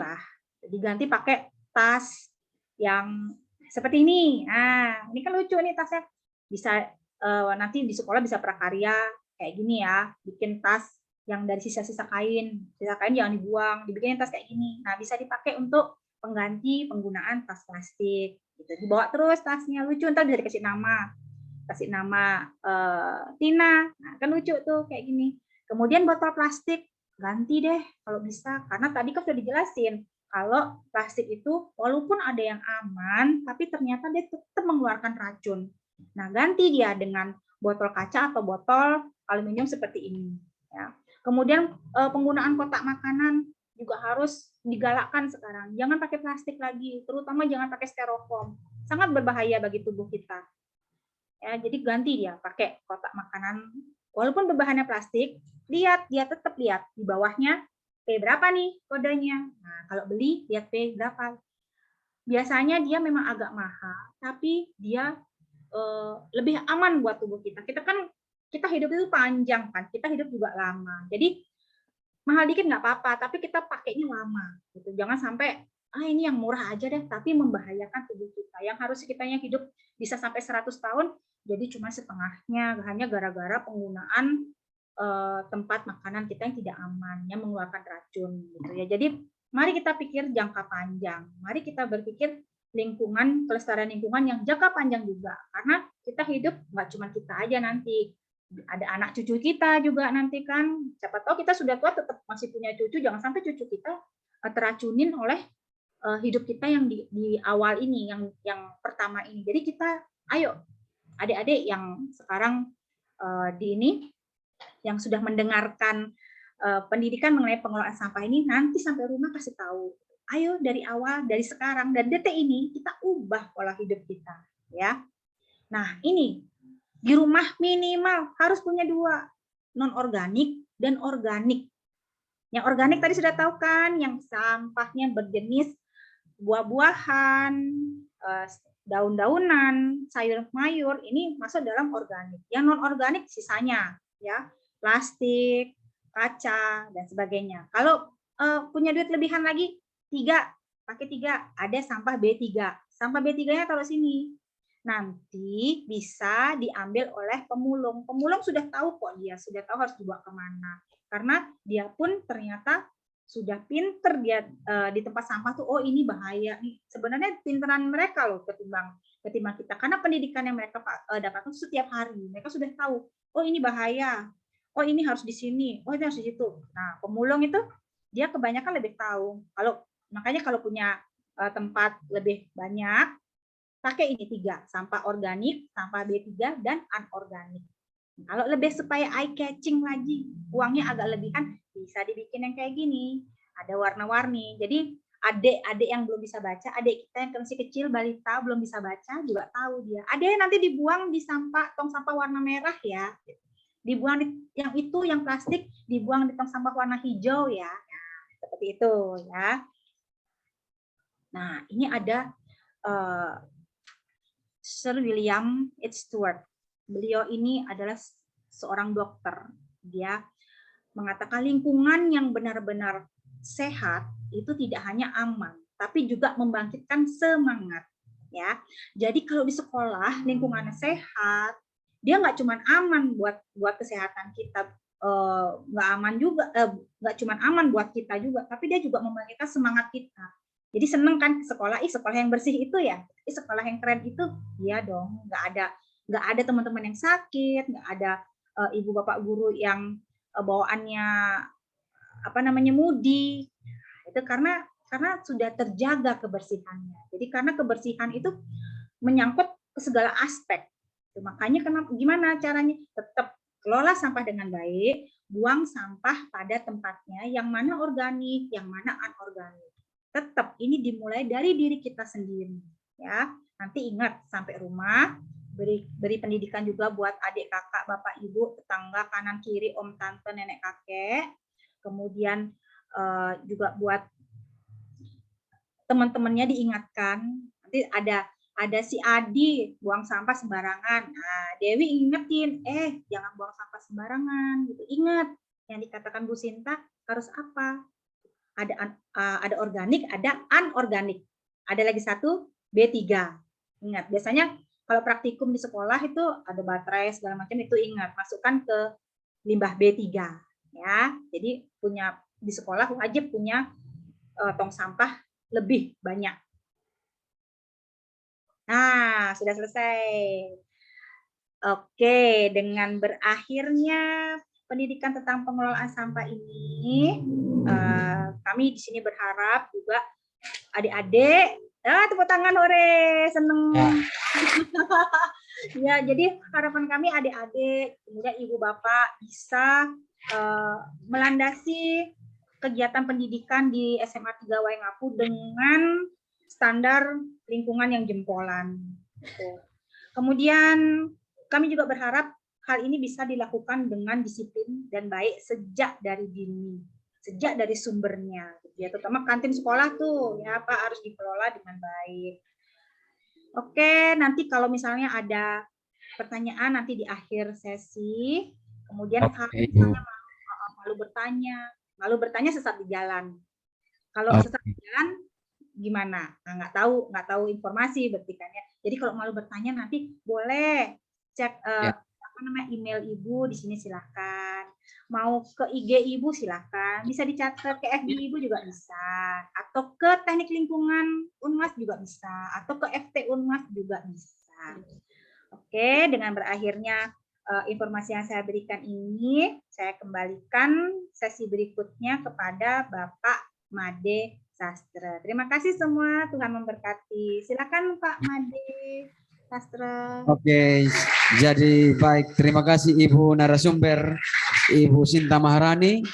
pakai tas yang seperti ini. Nah, ini kan lucu nih tasnya. Bisa nanti di sekolah bisa prakarya kayak gini ya, bikin tas yang dari sisa-sisa kain. Sisa kain jangan dibuang, dibikin tas kayak gini. Nah, bisa dipakai untuk pengganti penggunaan tas plastik. Gitu. Dibawa terus tasnya, lucu, ntar bisa dikasih nama. Kasih nama Tina. Nah, kan lucu tuh kayak gini. Kemudian botol plastik ganti deh kalau bisa, karena tadi kan sudah dijelasin kalau plastik itu walaupun ada yang aman, tapi ternyata dia tetap mengeluarkan racun. Nah, ganti dia dengan botol kaca atau botol aluminium seperti ini. Ya. Kemudian penggunaan kotak makanan juga harus digalakkan sekarang. Jangan pakai plastik lagi, terutama jangan pakai styrofoam. Sangat berbahaya bagi tubuh kita. Ya, jadi ganti dia pakai kotak makanan. Walaupun berbahannya plastik, dia tetap lihat di bawahnya P berapa nih kodenya. Nah, kalau beli lihat P berapa. Biasanya dia memang agak mahal, tapi dia lebih aman buat tubuh kita. Kita hidup itu panjang kan, kita hidup juga lama. Jadi mahal dikit nggak apa-apa, tapi kita pakainya lama. Gitu. Jangan sampai ini yang murah aja deh, tapi membahayakan tubuh kita. Yang harus kitanya hidup bisa sampai 100 tahun, jadi cuma setengahnya, hanya gara-gara penggunaan tempat makanan kita yang tidak aman, yang mengeluarkan racun. Gitu ya. Jadi mari kita pikir jangka panjang. Mari kita berpikir lingkungan, kelestarian lingkungan yang jangka panjang juga. Karena kita hidup nggak cuma kita aja nanti. Ada anak cucu kita juga nanti kan. Siapa tahu kita sudah tua tetap masih punya cucu, jangan sampai cucu kita teracunin oleh hidup kita yang di awal ini, yang pertama ini. Jadi kita, ayo adik-adik yang sekarang di ini, yang sudah mendengarkan pendidikan mengenai pengelolaan sampah ini, nanti sampai rumah kasih tahu. Ayo dari awal, dari sekarang, dan detik ini kita ubah pola hidup kita, ya. Nah, ini di rumah minimal harus punya 2, non-organik dan organik. Yang organik tadi sudah tahu kan, yang sampahnya berjenis buah-buahan, daun-daunan, sayur-mayur, ini masuk dalam organik. Yang non-organik sisanya, ya, plastik, kaca, dan sebagainya. Kalau punya duit lebihan lagi, 3, pakai 3, ada sampah B3. Sampah B3-nya taruh sini. Nanti bisa diambil oleh pemulung. Pemulung sudah tahu kok, dia sudah tahu harus dibawa kemana. Karena dia pun ternyata sudah pinter dia di tempat sampah tuh, oh ini bahaya nih. Sebenarnya pinteran mereka loh ketimbang kita. Karena pendidikan yang mereka dapatkan setiap hari. Mereka sudah tahu, oh ini bahaya. Oh ini harus di sini. Oh ini harus di situ. Nah, pemulung itu dia kebanyakan lebih tahu. Makanya kalau punya tempat lebih banyak, pakai ini 3, sampah organik, sampah B3, dan anorganik. Kalau lebih supaya eye catching lagi, uangnya agak lebihan, bisa dibikin yang kayak gini. Ada warna-warni. Jadi adik-adik yang belum bisa baca, adik kita yang masih kecil, balita, belum bisa baca, juga tahu dia. Ada yang nanti dibuang di tong sampah warna merah ya. Dibuang yang itu, yang plastik, dibuang di tong sampah warna hijau ya. Nah, seperti itu ya. Nah, ini ada Sir William H. Stewart. Beliau ini adalah seorang dokter. Dia mengatakan lingkungan yang benar-benar sehat itu tidak hanya aman, tapi juga membangkitkan semangat. Ya, jadi kalau di sekolah lingkungannya sehat, dia nggak cuma aman buat kesehatan kita, nggak cuma aman buat kita juga, tapi dia juga membangkitkan semangat kita. Jadi seneng kan ke sekolah, sekolah yang bersih itu ya, sekolah yang keren itu, iya dong, nggak ada teman-teman yang sakit, nggak ada ibu bapak guru yang bawaannya mudi. Itu karena sudah terjaga kebersihannya. Jadi karena kebersihan itu menyangkut ke segala aspek. Makanya gimana caranya? Tetap kelola sampah dengan baik, buang sampah pada tempatnya, yang mana organik, yang mana anorganik. Tetap ini dimulai dari diri kita sendiri, ya. Nanti ingat sampai rumah beri pendidikan juga buat adik kakak, bapak ibu, tetangga kanan kiri, om tante, nenek kakek. Kemudian juga buat teman-temannya diingatkan. Nanti ada si Adi buang sampah sembarangan. Nah, Dewi ingetin, jangan buang sampah sembarangan. Gitu. Ingat yang dikatakan Bu Sinta harus apa? Ada organik, ada anorganik. Ada lagi satu B3. Ingat, biasanya kalau praktikum di sekolah itu ada baterai segala macam, itu ingat masukkan ke limbah B3 ya. Jadi di sekolah wajib punya tong sampah lebih banyak. Nah, sudah selesai. Oke, dengan berakhirnya pendidikan tentang pengelolaan sampah ini, kami di sini berharap juga adik-adik, tepuk tangan, hore, seneng. Ya, jadi harapan kami adik-adik, kemudian ibu bapak bisa melandasi kegiatan pendidikan di SMA 3 Waingapu dengan standar lingkungan yang jempolan. Kemudian kami juga berharap hal ini bisa dilakukan dengan disiplin dan baik sejak dari dini, sejak dari sumbernya, ya, terutama kantin sekolah tuh, ya Pak, harus dikelola dengan baik. Oke, nanti kalau misalnya ada pertanyaan nanti di akhir sesi, kemudian kalau misalnya malu bertanya sesat di jalan. Kalau sesat di jalan gimana? Nah, nggak tahu informasi berarti kan ya. Jadi kalau malu bertanya nanti boleh cek email ibu di sini silahkan. Mau ke IG ibu silahkan. Bisa dicatat ke FB ibu juga bisa. Atau ke teknik lingkungan Unmas juga bisa. Atau ke FT Unmas juga bisa. Oke, dengan berakhirnya informasi yang saya berikan ini, saya kembalikan sesi berikutnya kepada Bapak Made Sastra. Terima kasih semua, Tuhan memberkati. Silakan Pak Made Sastra. Oke, jadi baik, terima kasih Ibu narasumber, Ibu Sinta Maharani,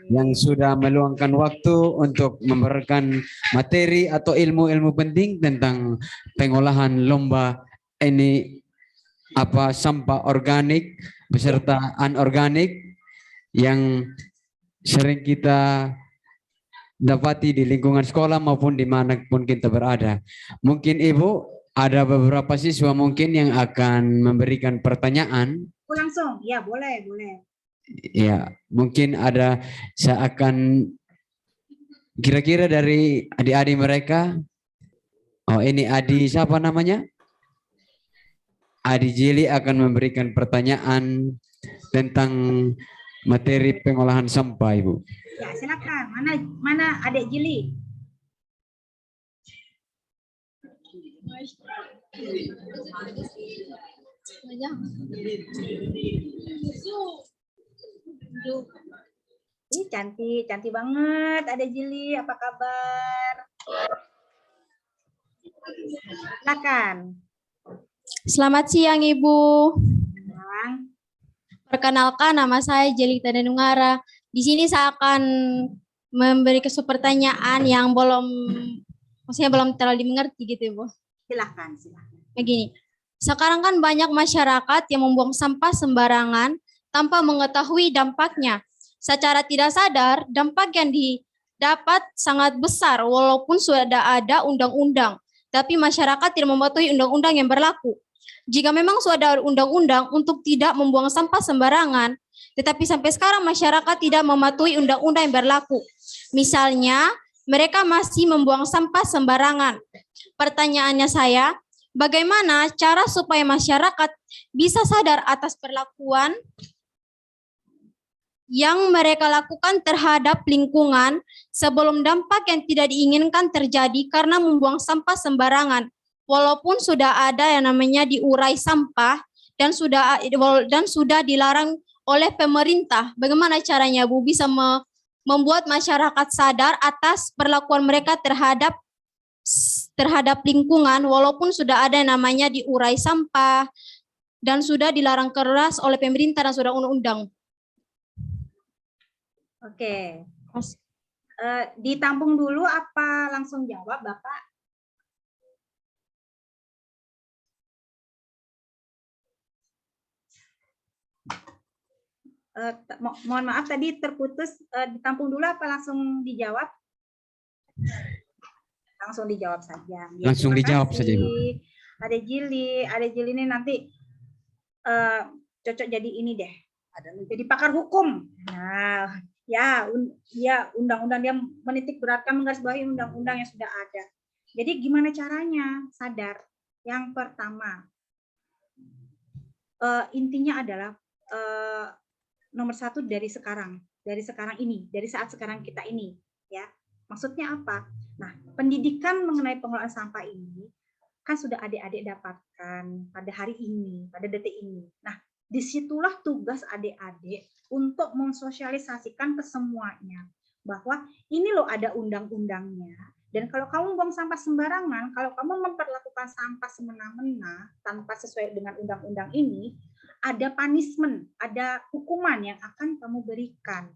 yang sudah meluangkan waktu untuk memberikan materi atau ilmu-ilmu penting tentang pengolahan lomba ini, sampah organik beserta anorganik yang sering kita dapati di lingkungan sekolah maupun dimanapun kita berada. Mungkin Ibu ada beberapa siswa mungkin yang akan memberikan pertanyaan. Langsung, ya boleh. Ya, mungkin saya akan kira-kira dari adik-adik mereka. Oh, ini Adi siapa namanya? Adi Jili akan memberikan pertanyaan tentang materi pengolahan sampah, Ibu. Ya, silakan. Mana Adik Jili? Ih, cantik banget Adik Jili. Apa kabar? Silakan. Selamat siang, Ibu. Perkenalkan, nama saya Jeli Tadenungara. Di sini saya akan memberi pertanyaan yang belum terlalu dimengerti gitu, Ibu. Silakan. Begini, sekarang kan banyak masyarakat yang membuang sampah sembarangan tanpa mengetahui dampaknya. Secara tidak sadar, dampak yang didapat sangat besar walaupun sudah ada undang-undang, tapi masyarakat tidak mematuhi undang-undang yang berlaku. Jika memang sudah ada undang-undang untuk tidak membuang sampah sembarangan, tetapi sampai sekarang masyarakat tidak mematuhi undang-undang yang berlaku. Misalnya, mereka masih membuang sampah sembarangan. Pertanyaannya saya, bagaimana cara supaya masyarakat bisa sadar atas perlakuan yang mereka lakukan terhadap lingkungan sebelum dampak yang tidak diinginkan terjadi karena membuang sampah sembarangan. Walaupun sudah ada yang namanya diurai sampah dan sudah dilarang oleh pemerintah. Bagaimana caranya Bu bisa membuat masyarakat sadar atas perlakuan mereka terhadap lingkungan walaupun sudah ada yang namanya diurai sampah dan sudah dilarang keras oleh pemerintah dan sudah undang-undang. Oke. Ditampung dulu apa langsung jawab, Bapak? Mohon maaf tadi terputus. Ditampung dulu apa langsung dijawab? Langsung dijawab saja. Ya, Langsung terima dijawab kasih. saja, Ibu. Ada Jili ini nanti cocok jadi ini deh. Jadi pakar hukum. Nah, ya undang-undang dia menitik beratkan menggarisbawahi undang-undang yang sudah ada. Jadi gimana caranya sadar? Yang pertama, intinya adalah nomor satu dari sekarang ini, dari saat sekarang kita ini, ya. Maksudnya apa? Nah, pendidikan mengenai pengelolaan sampah ini kan sudah adik-adik dapatkan pada hari ini, pada detik ini. Nah, disitulah tugas adik-adik untuk mensosialisasikan ke semuanya bahwa ini loh ada undang-undangnya. Dan kalau kamu buang sampah sembarangan, kalau kamu memperlakukan sampah semena-mena tanpa sesuai dengan undang-undang ini, ada punishment, ada hukuman yang akan kamu berikan.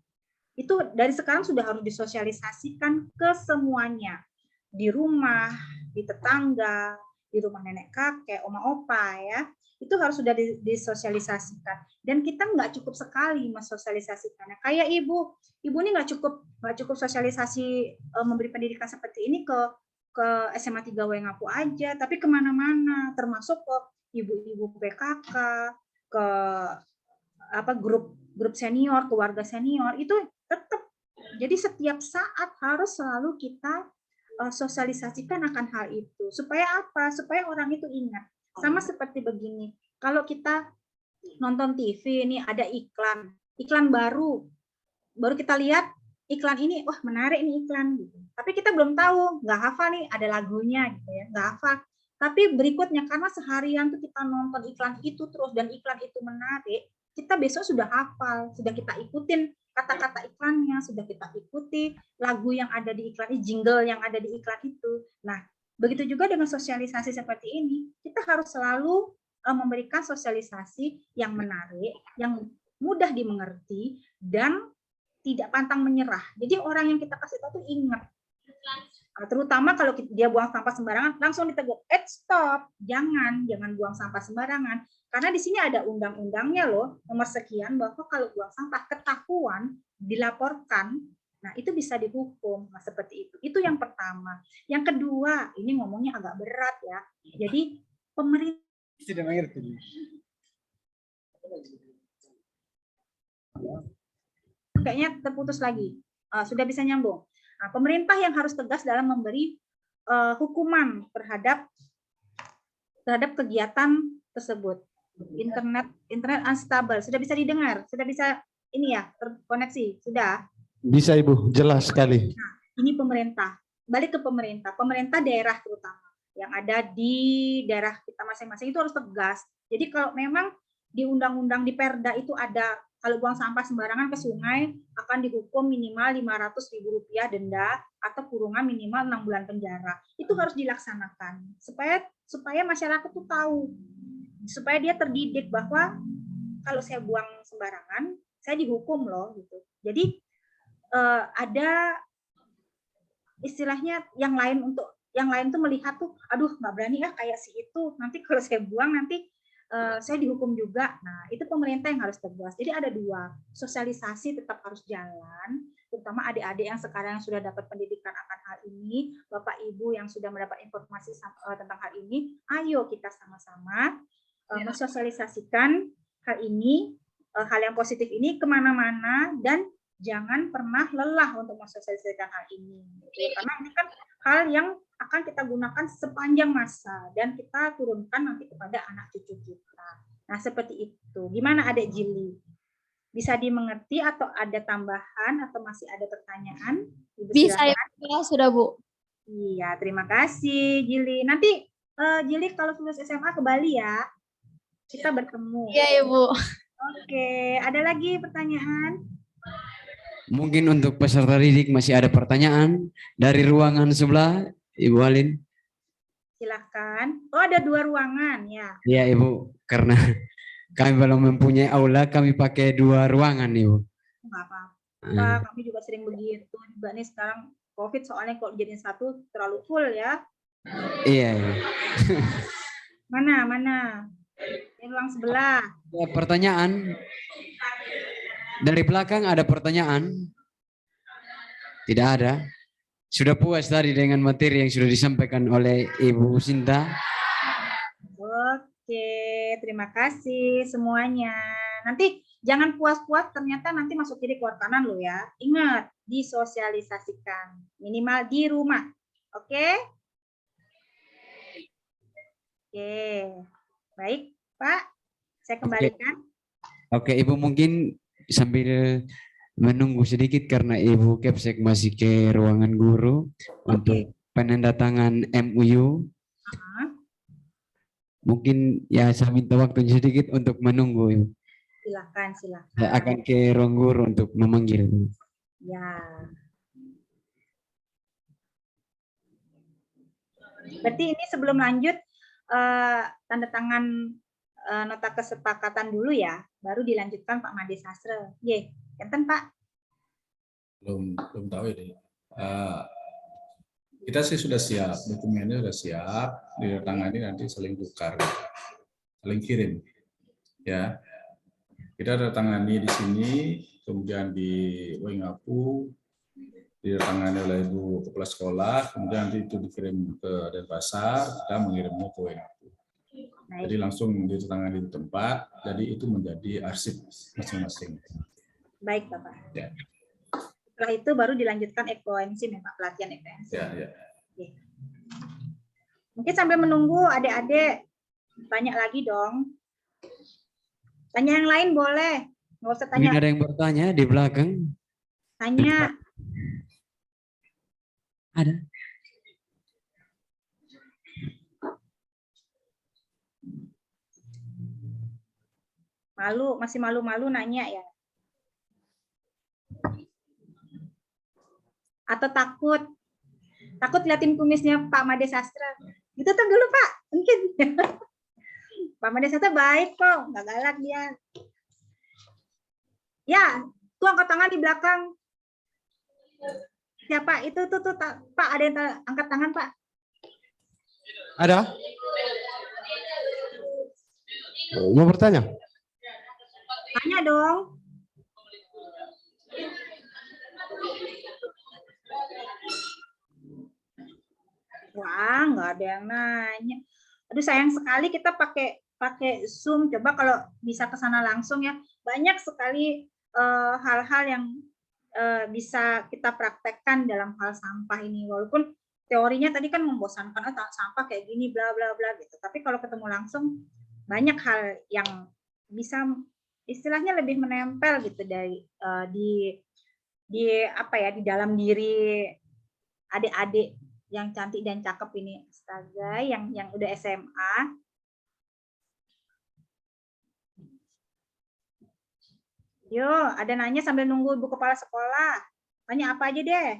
Itu dari sekarang sudah harus disosialisasikan ke semuanya. Di rumah, di tetangga, di rumah nenek kakek, oma opa ya. Itu harus sudah disosialisasikan. Dan kita nggak cukup sekali mensosialisasikannya. Kayak ibu ini nggak cukup sosialisasi memberi pendidikan seperti ini ke SMA 3 Waingapu aja, tapi kemana-mana, termasuk ke ibu-ibu PKK, ke grup senior, keluarga senior, itu tetap. Jadi setiap saat harus selalu kita sosialisasikan akan hal itu. Supaya apa? Supaya orang itu ingat. Sama seperti begini, kalau kita nonton TV ini ada iklan baru kita lihat iklan ini, wah menarik nih iklan gitu. Tapi kita belum tahu, nggak hafal nih ada lagunya gitu ya, nggak hafal. Tapi berikutnya karena seharian tuh kita nonton iklan itu terus dan iklan itu menarik, kita besok sudah hafal, sudah kita ikutin kata-kata iklannya, sudah kita ikuti lagu yang ada di iklan, jingle yang ada di iklan itu. Nah, begitu juga dengan sosialisasi seperti ini, kita harus selalu memberikan sosialisasi yang menarik, yang mudah dimengerti, dan tidak pantang menyerah. Jadi orang yang kita kasih tahu tuh ingat. Terutama kalau dia buang sampah sembarangan, langsung ditegur, stop, jangan buang sampah sembarangan. Karena di sini ada undang-undangnya loh, nomor sekian, bahwa kalau buang sampah ketahuan, dilaporkan, nah itu bisa dihukum. Nah, seperti itu. Itu yang pertama. Yang kedua, ini ngomongnya agak berat ya. Jadi pemerintah Tidak mengerti. kayaknya terputus lagi. Sudah bisa nyambung. Nah, pemerintah yang harus tegas dalam memberi hukuman terhadap kegiatan tersebut. Internet unstable. Sudah bisa didengar? Sudah bisa ini ya, terkoneksi? Sudah? Bisa Ibu, jelas sekali. Nah, ini pemerintah. Balik ke pemerintah. Pemerintah daerah terutama yang ada di daerah kita masing-masing itu harus tegas. Jadi kalau memang di undang-undang di Perda itu ada kalau buang sampah sembarangan ke sungai akan dihukum minimal Rp500.000 denda atau kurungan minimal 6 bulan penjara. Itu harus dilaksanakan supaya masyarakat tuh tahu, supaya dia terdidik bahwa kalau saya buang sembarangan saya dihukum loh gitu. Jadi ada istilahnya yang lain tuh melihat tuh, aduh nggak berani ya kayak si itu, nanti kalau saya buang nanti saya dihukum juga. Nah, itu pemerintah yang harus tegas. Jadi ada dua, sosialisasi tetap harus jalan, terutama adik-adik yang sekarang sudah dapat pendidikan akan hal ini, Bapak Ibu yang sudah mendapat informasi tentang hal ini, ayo kita sama-sama mensosialisasikan hal ini, hal yang positif ini kemana-mana, dan jangan pernah lelah untuk mensosialisasikan hal ini. Karena ini kan hal yang akan kita gunakan sepanjang masa dan kita turunkan nanti kepada anak cucu kita. Nah, seperti itu. Gimana Adik Jili? Bisa dimengerti atau ada tambahan atau masih ada pertanyaan? Ibu Bisa ya, silakan. sudah Bu. Iya, terima kasih Jili. Nanti Jili kalau lulus SMA ke Bali ya, kita bertemu. Iya Ibu. Oke, ada lagi pertanyaan? Mungkin untuk peserta didik masih ada pertanyaan dari ruangan sebelah, Ibu Alin. Silahkan. Oh, ada 2 ruangan ya. Ya Ibu, karena kami belum mempunyai aula, kami pakai 2 ruangan Ibu. Nggak apa-apa, kami juga sering begitu. Juga nih sekarang COVID soalnya kalau jadiin satu terlalu full ya. Iya, Ibu. Mana? Di ruang sebelah. Ada pertanyaan? Dari belakang ada pertanyaan? Tidak ada. Sudah puas tadi dengan materi yang sudah disampaikan oleh Ibu Sinta. Oke, terima kasih semuanya. Nanti jangan puas-puas, ternyata nanti masuk kiri keluar kanan loh ya. Ingat, disosialisasikan. Minimal di rumah. Oke? Oke. Baik, Pak. Saya kembalikan. Oke, Ibu mungkin sambil menunggu sedikit karena Ibu Kepsek masih ke ruangan guru untuk penandatangan MUU. Mungkin ya saya minta waktunya sedikit untuk menunggu Ibu. Silakan. Saya akan ke ruang guru untuk memanggil. Ya. Berarti ini sebelum lanjut tanda tangan nota kesepakatan dulu ya, baru dilanjutkan Pak Made Sastra. Ye, enten Pak. Belum tahu ini. Kita sih sudah siap, dokumennya sudah siap, ditandatangani nanti saling tukar, saling kirim. Ya, kita tangani di sini, kemudian di Waingapu, ditandatangani oleh Ibu Kepala Sekolah, kemudian nanti itu dikirim ke Denpasar, kita mengirimnya ke Waingapu. Jadi langsung ditandatangani di tempat, jadi itu menjadi arsip masing-masing. Baik Bapak. Ya. Setelah itu baru dilanjutkan ekoenzim ya Pak, pelatihan ekoenzim. Ya. Oke. Mungkin sambil menunggu adik-adik tanya lagi dong. Tanya yang lain boleh, nggak usah tanya. Mungkin ada yang bertanya di belakang. Tanya. Ada. Masih malu-malu nanya ya? Atau takut liatin kumisnya Pak Made Sastra? Itu tuh dulu Pak, mungkin. Pak Made Sastra baik kok, nggak galak dia. Ya, tuh angkat tangan di belakang. Siapa itu tuh Pak, ada yang angkat tangan Pak? Ada? Mau bertanya? Tanya dong. Wah, nggak ada yang nanya. Aduh, sayang sekali kita pakai Zoom. Coba kalau bisa ke sana langsung ya. Banyak sekali hal-hal yang bisa kita praktekkan dalam hal sampah ini. Walaupun teorinya tadi kan membosankan, sampah kayak gini, bla bla bla gitu. Tapi kalau ketemu langsung, banyak hal yang bisa istilahnya lebih menempel gitu dari di apa ya, di dalam diri adik-adik yang cantik dan cakep ini, astaga, yang udah SMA. Yo, ada nanya sambil nunggu Ibu Kepala Sekolah. Tanya apa aja deh.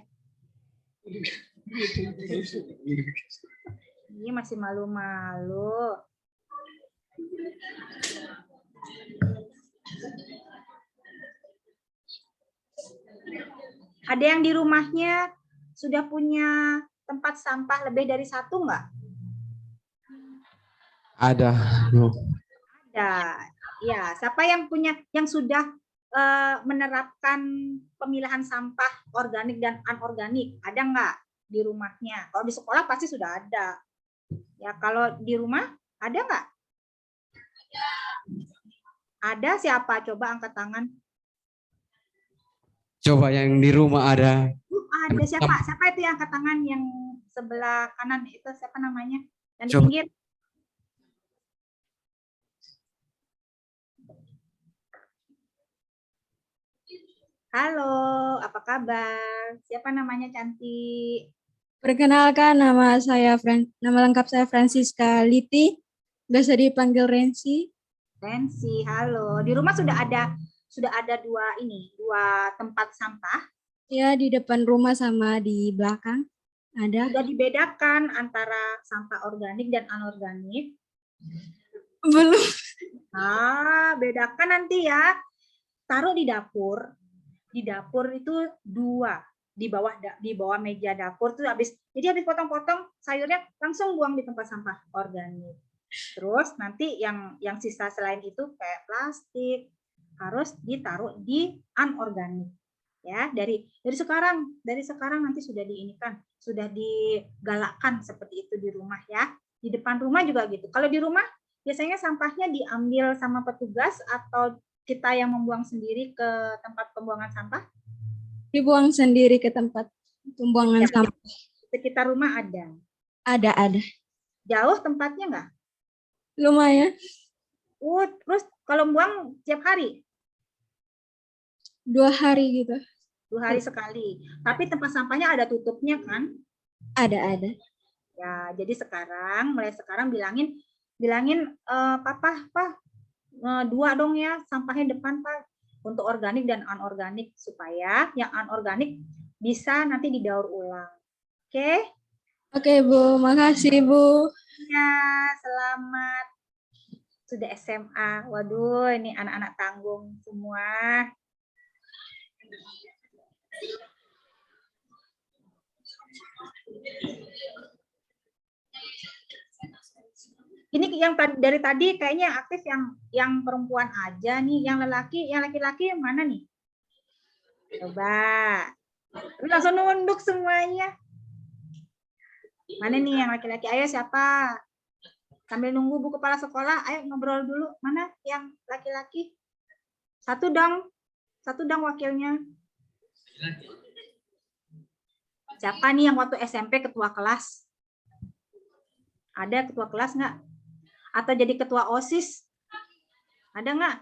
Ini masih malu-malu. Ada yang di rumahnya sudah punya tempat sampah lebih dari satu nggak? Ada. Ada. Ya, siapa yang punya, yang sudah menerapkan pemilahan sampah organik dan anorganik? Ada nggak di rumahnya? Kalau di sekolah pasti sudah ada. Ya, kalau di rumah ada nggak? Ada siapa? Coba angkat tangan. Coba yang di rumah ada. Ada siapa? Siapa itu yang angkat tangan yang sebelah kanan itu, siapa namanya? Yang di Coba. pinggir. Halo, apa kabar? Siapa namanya cantik? Perkenalkan, nama lengkap saya Francisca Liti, biasa dipanggil Rensi. Nancy, halo. Di rumah sudah ada dua tempat sampah. Ya, di depan rumah sama di belakang ada. Sudah dibedakan antara sampah organik dan anorganik. Belum. Bedakan nanti ya. Taruh di dapur. Di dapur itu 2 di bawah meja dapur tuh habis potong-potong sayurnya langsung buang di tempat sampah organik. Terus nanti yang sisa selain itu kayak plastik harus ditaruh di anorganik. Ya, dari sekarang nanti sudah sudah digalakkan seperti itu di rumah ya. Di depan rumah juga gitu. Kalau di rumah biasanya sampahnya diambil sama petugas atau kita yang membuang sendiri ke tempat pembuangan sampah? Dibuang sendiri ke tempat pembuangan sampah. Sekitar rumah ada? Ada. Jauh tempatnya nggak? Lumayan. Terus kalau buang tiap hari? 2 hari gitu. 2 hari sekali. Tapi tempat sampahnya ada tutupnya kan? Ada. Ya, jadi mulai sekarang bilangin Papa, 2 dong ya sampahnya depan Pak untuk organik dan anorganik supaya yang anorganik bisa nanti didaur ulang. Oke? Oke, Bu. Makasih, Bu. Ya, selamat. Sudah SMA. Waduh, ini anak-anak tanggung semua. Ini yang dari tadi kayaknya yang aktif yang perempuan aja nih, yang laki-laki mana nih? Coba. Langsung nunduk semuanya. Mana nih yang laki-laki? Ayo siapa? Sambil nunggu Bu Kepala Sekolah, ayo ngobrol dulu. Mana yang laki-laki? Satu dong wakilnya. Siapa nih yang waktu SMP ketua kelas? Ada ketua kelas nggak? Atau jadi ketua OSIS? Ada nggak?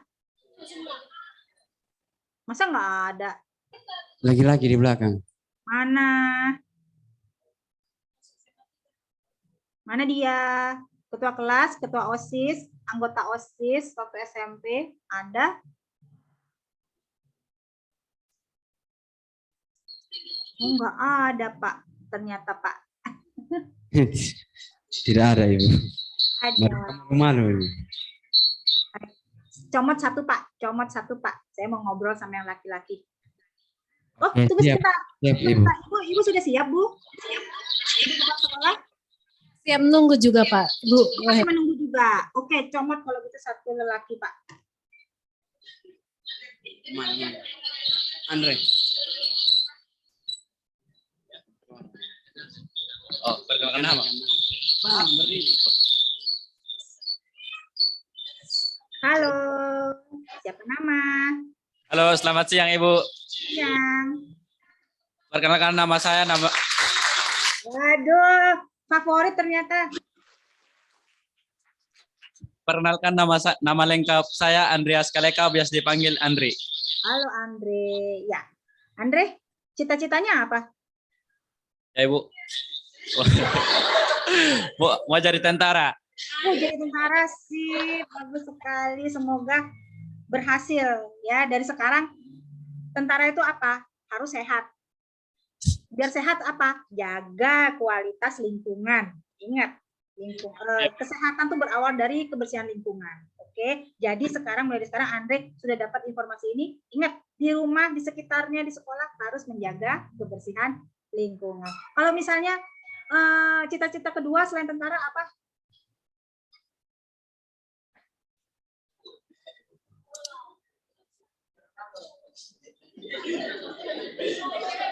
Masa nggak ada? Lagi-lagi di belakang. Mana dia? Ketua kelas, ketua OSIS, anggota OSIS waktu SMP, ada? Oh, nggak ada, Pak. Ternyata, Pak. Tidak ada, Ibu. Ada. Malu. Comot satu, Pak. Saya mau ngobrol sama yang laki-laki. Oh, Oke, tunggu siap. sebentar. Siap, Ibu. Ibu sudah siap, Bu? Ibu kepala sekolah? Siap menunggu juga Pak. Bu. Masih menunggu juga. Oke, comot kalau gitu satu lelaki, Pak. Andre. Oh, perkenalkan nama. Halo, siapa nama? Halo, selamat siang Ibu. Siang. Perkenalkan nama saya Waduh, favorit ternyata. Perkenalkan nama lengkap saya Andreas Kaleka, biasa dipanggil Andri. Halo Andre. Ya, Andre, cita-citanya apa? Ya Ibu. Mau jadi tentara. Oh, jadi tentara sih, bagus sekali. Semoga berhasil ya. Dari sekarang tentara itu apa? Harus sehat. Biar sehat apa? Jaga kualitas lingkungan. Ingat, kesehatan tuh berawal dari kebersihan lingkungan. Oke, jadi mulai sekarang Andre sudah dapat informasi ini. Ingat, di rumah, di sekitarnya, di sekolah harus menjaga kebersihan lingkungan. Kalau misalnya cita-cita kedua selain tentara apa?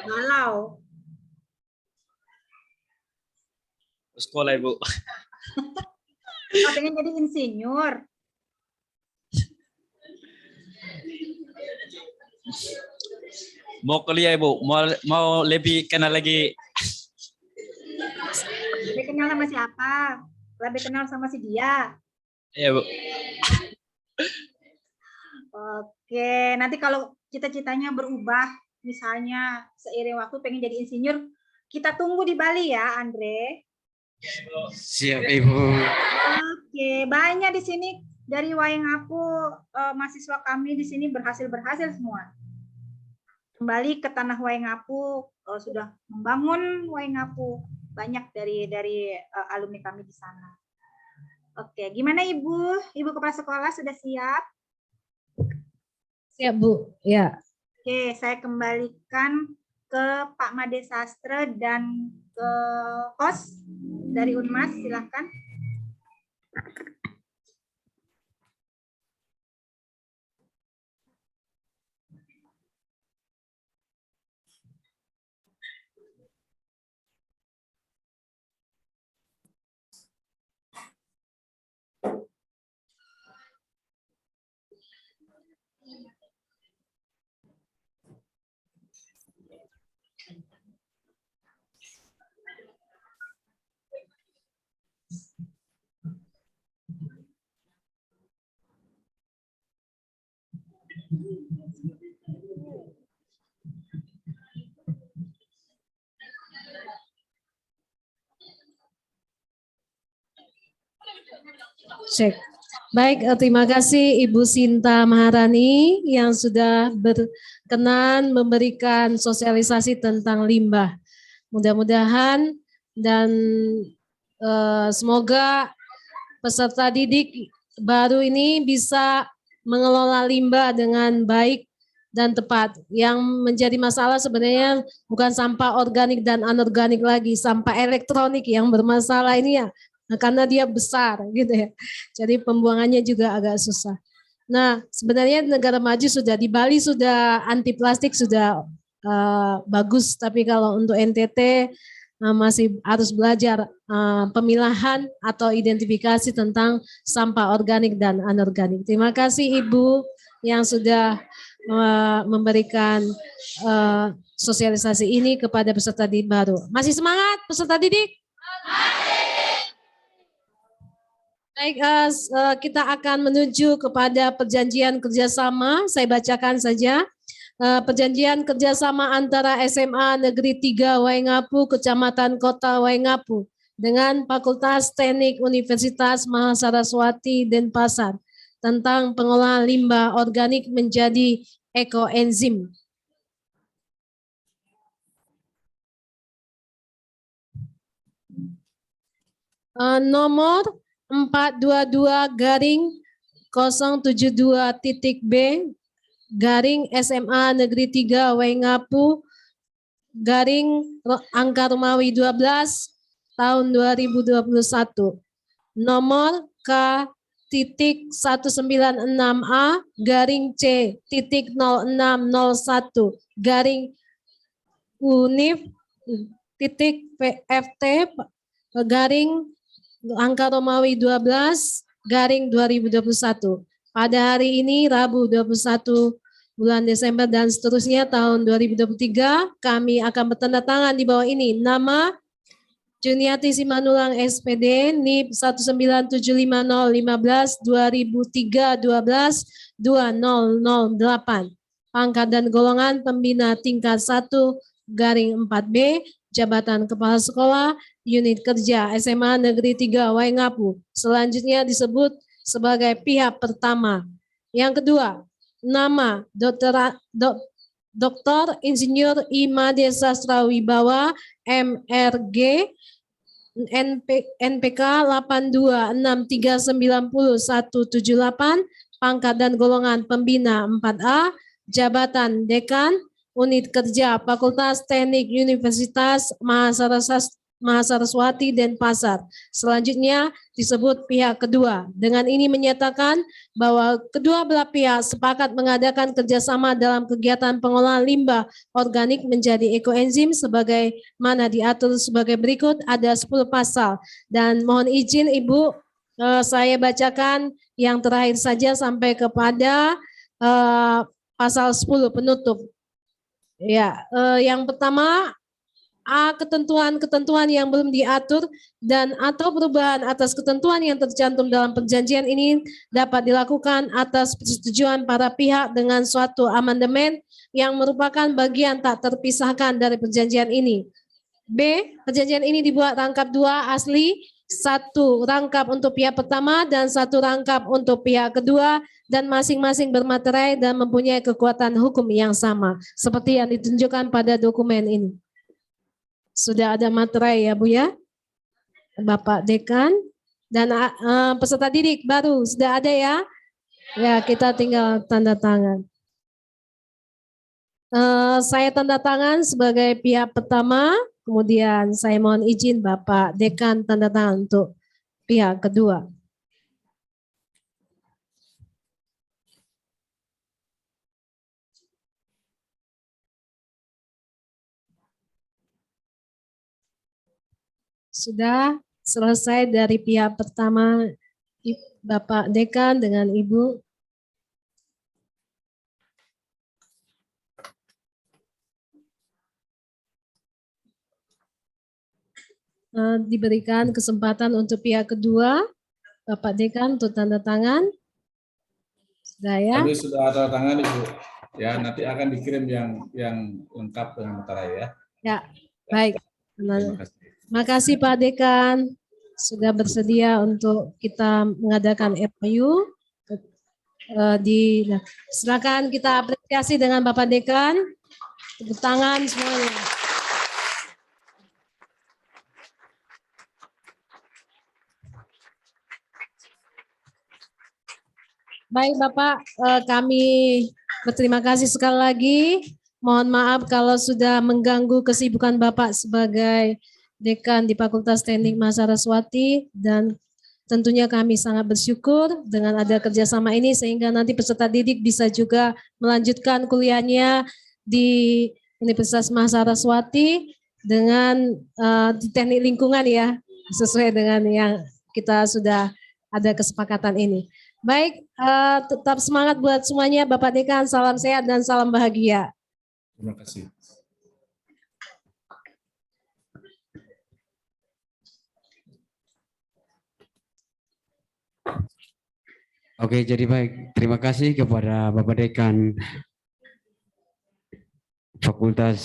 Galau. Sekolah Ibu. Pengen jadi insinyur. Mau kuliah Ibu, mau lebih kenal lagi. Lebih kenal sama siapa? Lebih kenal sama si dia. Ya Bu. Oke, nanti kalau cita-citanya berubah, misalnya seiring waktu pengen jadi insinyur, kita tunggu di Bali ya, Andre. Siap Ibu. Oke, banyak di sini dari Waingapu, mahasiswa kami di sini berhasil semua. Kembali ke tanah Waingapu, sudah membangun Waingapu, banyak dari alumni kami di sana. Oke, gimana Ibu? Ibu Kepala Sekolah sudah siap? Siap Bu, ya. Oke, saya kembalikan ke Pak Made Sastra dan ke host dari Unmas, silakan. Cek. Baik, terima kasih Ibu Sinta Maharani yang sudah berkenan memberikan sosialisasi tentang limbah. Mudah-mudahan dan semoga peserta didik baru ini bisa mengelola limbah dengan baik dan tepat. Yang menjadi masalah sebenarnya bukan sampah organik dan anorganik lagi, sampah elektronik yang bermasalah ini ya. Karena dia besar gitu ya. Jadi pembuangannya juga agak susah. Nah, sebenarnya negara maju sudah di Bali sudah anti plastik sudah bagus, tapi kalau untuk NTT masih harus belajar pemilahan atau identifikasi tentang sampah organik dan anorganik. Terima kasih Ibu yang sudah memberikan sosialisasi ini kepada peserta didik baru. Masih semangat peserta didik? Baik, kita akan menuju kepada perjanjian kerjasama. Saya bacakan saja. Perjanjian kerjasama antara SMA Negeri 3 Waingapu, Kecamatan Kota Waingapu, dengan Fakultas Teknik Universitas Mahasaraswati Denpasar tentang pengolahan limbah organik menjadi ekoenzim. Nomor 422-072.B garing SMA Negeri 3 Waingapu garing angka Romawi 12 tahun 2021. Nomor K.196A garing C.0601 garing UNIF .PFT garing angka Romawi 12 garing 2021. Pada hari ini Rabu 21 bulan Desember dan seterusnya tahun 2023 kami akan bertanda tangan di bawah ini nama Juniati Simanulang SPD NIP 1975015-2003-12-2008 pangkat dan golongan pembina tingkat 1 garing 4B Jabatan Kepala Sekolah Unit Kerja SMA Negeri 3 Waingapu. Selanjutnya disebut sebagai pihak pertama. Yang kedua, nama Dr. Insinyur Imade Sastra Wibawa MRG NPK 826390178 pangkat dan golongan pembina 4A Jabatan Dekan Unit Kerja Fakultas Teknik Universitas Mahasaraswati Denpasar. Selanjutnya disebut pihak kedua. Dengan ini menyatakan bahwa kedua belah pihak sepakat mengadakan kerjasama dalam kegiatan pengolahan limbah organik menjadi ekoenzim sebagaimana diatur sebagai berikut. Ada 10 pasal dan mohon izin Ibu saya bacakan yang terakhir saja sampai kepada pasal 10 penutup. Ya, yang pertama A. Ketentuan-ketentuan yang belum diatur dan atau perubahan atas ketentuan yang tercantum dalam perjanjian ini dapat dilakukan atas persetujuan para pihak dengan suatu amandemen yang merupakan bagian tak terpisahkan dari perjanjian ini. B. Perjanjian ini dibuat rangkap 2 asli, 1 rangkap untuk pihak pertama dan 1 rangkap untuk pihak kedua, dan masing-masing bermaterai dan mempunyai kekuatan hukum yang sama, seperti yang ditunjukkan pada dokumen ini. Sudah ada materai ya Bu ya, Bapak Dekan, dan peserta didik baru sudah ada ya. Ya, kita tinggal tanda tangan. Saya tanda tangan sebagai pihak pertama, kemudian saya mohon izin Bapak Dekan tanda tangan untuk pihak kedua. Sudah selesai dari pihak pertama Bapak Dekan dengan Ibu. Diberikan kesempatan untuk pihak kedua, Bapak Dekan untuk tanda tangan. Sudah ya? Kami sudah tanda tangan Ibu. Ya, nanti akan dikirim yang lengkap dengan materai ya. Ya, baik. Terima kasih. Makasih Pak Dekan sudah bersedia untuk kita mengadakan FPU. Silakan kita apresiasi dengan Bapak Dekan. Tepuk tangan semuanya. Baik Bapak, kami berterima kasih sekali lagi. Mohon maaf kalau sudah mengganggu kesibukan Bapak sebagai Dekan di Fakultas Teknik Mahasaraswati, dan tentunya kami sangat bersyukur dengan ada kerjasama ini sehingga nanti peserta didik bisa juga melanjutkan kuliahnya di Universitas Mahasaraswati dengan teknik lingkungan ya, sesuai dengan yang kita sudah ada kesepakatan ini. Baik, tetap semangat buat semuanya Bapak Dekan, salam sehat dan salam bahagia. Terima kasih. Oke, jadi baik. Terima kasih kepada Bapak Dekan Fakultas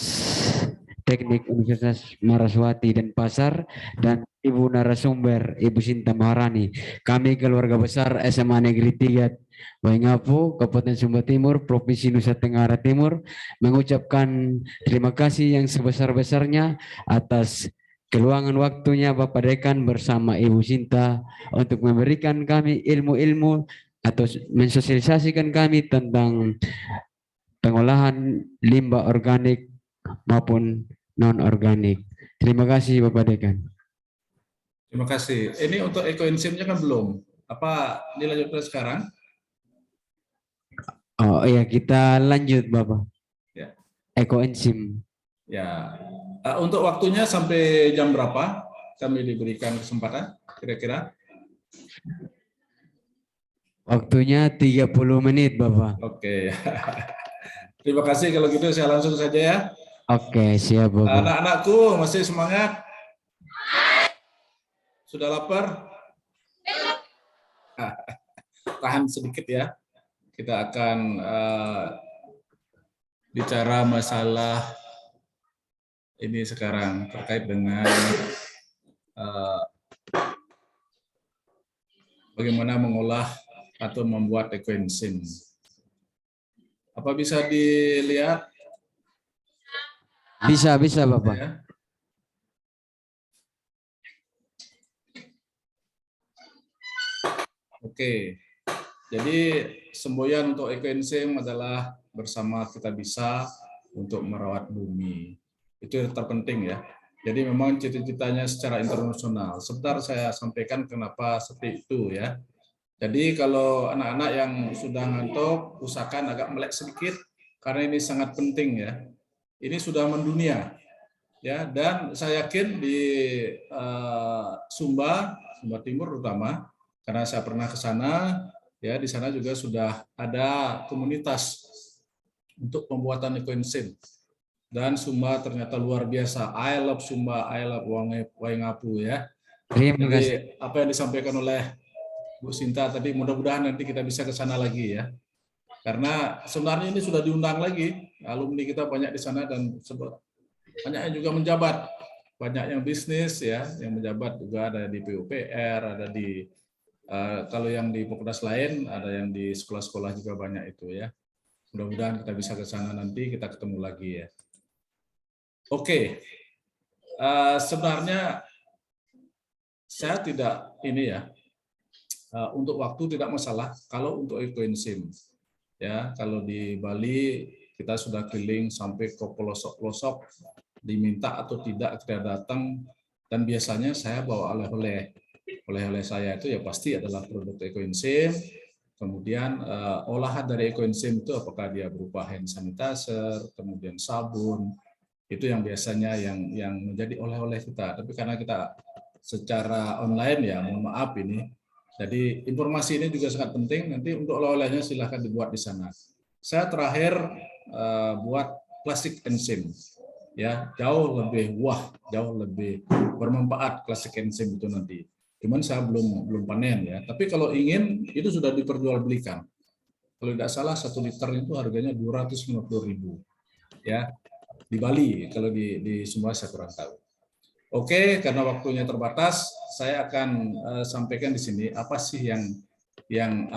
Teknik Universitas Mahasiswati Denpasar dan Ibu narasumber Ibu Sinta Maharani. Kami keluarga besar SMA Negeri 3 Waingapu, Kabupaten Sumba Timur, Provinsi Nusa Tenggara Timur, mengucapkan terima kasih yang sebesar-besarnya atas keluangan waktunya Bapak Dekan bersama Ibu Sinta untuk memberikan kami ilmu-ilmu atau mensosialisasikan kami tentang pengolahan limbah organik maupun non-organik. Terima kasih Bapak Dekan. Terima kasih. Ini untuk ekoenzimnya kan belum. Apa dilanjutkan sekarang? Oh iya, kita lanjut Bapak. Ya. Ekoenzim. Ya. Untuk waktunya sampai jam berapa kami diberikan kesempatan kira-kira? Waktunya 30 menit Bapak. Oke. Terima kasih, kalau gitu saya langsung saja ya. Oke, siap Bapak. Anak-anakku masih semangat? Sudah lapar? Tahan sedikit ya. Kita akan bicara masalah ini sekarang terkait dengan bagaimana mengolah atau membuat ekoenzim. Apa bisa dilihat? Bisa Bapak. Ya. Oke, jadi semboyan untuk ekoenzim adalah bersama kita bisa untuk merawat bumi. Itu yang terpenting ya. Jadi memang cita-citanya secara internasional. Sebentar saya sampaikan kenapa seperti itu ya. Jadi kalau anak-anak yang sudah ngantuk, usahakan agak melek sedikit karena ini sangat penting ya. Ini sudah mendunia ya, dan saya yakin di Sumba Timur terutama, karena saya pernah ke sana ya, di sana juga sudah ada komunitas untuk pembuatan ekoenzim. dan Sumba ternyata luar biasa. I love Sumba, I love Waingapu ya. Terima kasih. Jadi apa yang disampaikan oleh Bu Sinta tadi, mudah-mudahan nanti kita bisa ke sana lagi ya. Karena sebenarnya ini sudah diundang lagi, alumni kita banyak di sana dan banyak yang juga menjabat, banyak yang bisnis ya, yang menjabat juga ada di PUPR, ada di kalau yang di Pokdas lain, ada yang di sekolah-sekolah juga banyak itu ya. Mudah-mudahan kita bisa ke sana nanti, kita ketemu lagi ya. Oke, sebenarnya saya tidak ini ya, untuk waktu tidak masalah. Kalau untuk ekoenzim, ya kalau di Bali kita sudah keliling sampai ke pelosok-pelosok, diminta atau tidak kita datang, dan biasanya saya bawa oleh-oleh. Oleh-oleh saya itu ya pasti adalah produk ekoenzim. Kemudian olahan dari ekoenzim itu apakah dia berupa hand sanitizer, kemudian sabun, itu yang biasanya yang menjadi oleh-oleh kita. Tapi karena kita secara online ya, mohon maaf ini. Jadi informasi ini juga sangat penting. Nanti untuk oleh-olehnya silahkan dibuat di sana. Saya terakhir buat plastik enzim, ya jauh lebih bermanfaat plastik enzim itu nanti. Cuman saya belum panen ya. Tapi kalau ingin itu sudah diperjualbelikan. Kalau tidak salah 1 liter itu harganya 250.000 ya di Bali. Kalau di Sumba saya kurang tahu. Oke, karena waktunya terbatas, saya akan sampaikan di sini apa sih yang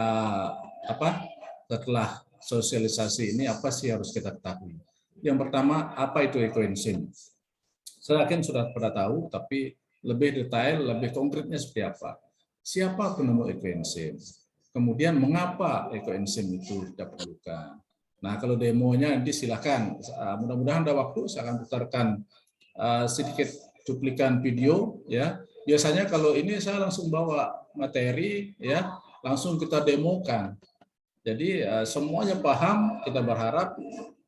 setelah sosialisasi ini apa sih harus kita ketahui. Yang pertama, apa itu ekoenzim? Saya yakin sudah pada tahu, tapi lebih detail, lebih konkretnya seperti apa. Siapa penemu ekoenzim? Kemudian mengapa ekoenzim itu diperlukan? Nah, kalau demonya nanti silakan. Mudah-mudahan ada waktu saya akan putarkan sedikit cuplikan video ya. Biasanya kalau ini saya langsung bawa materi ya, langsung kita demokan. Jadi semuanya paham, kita berharap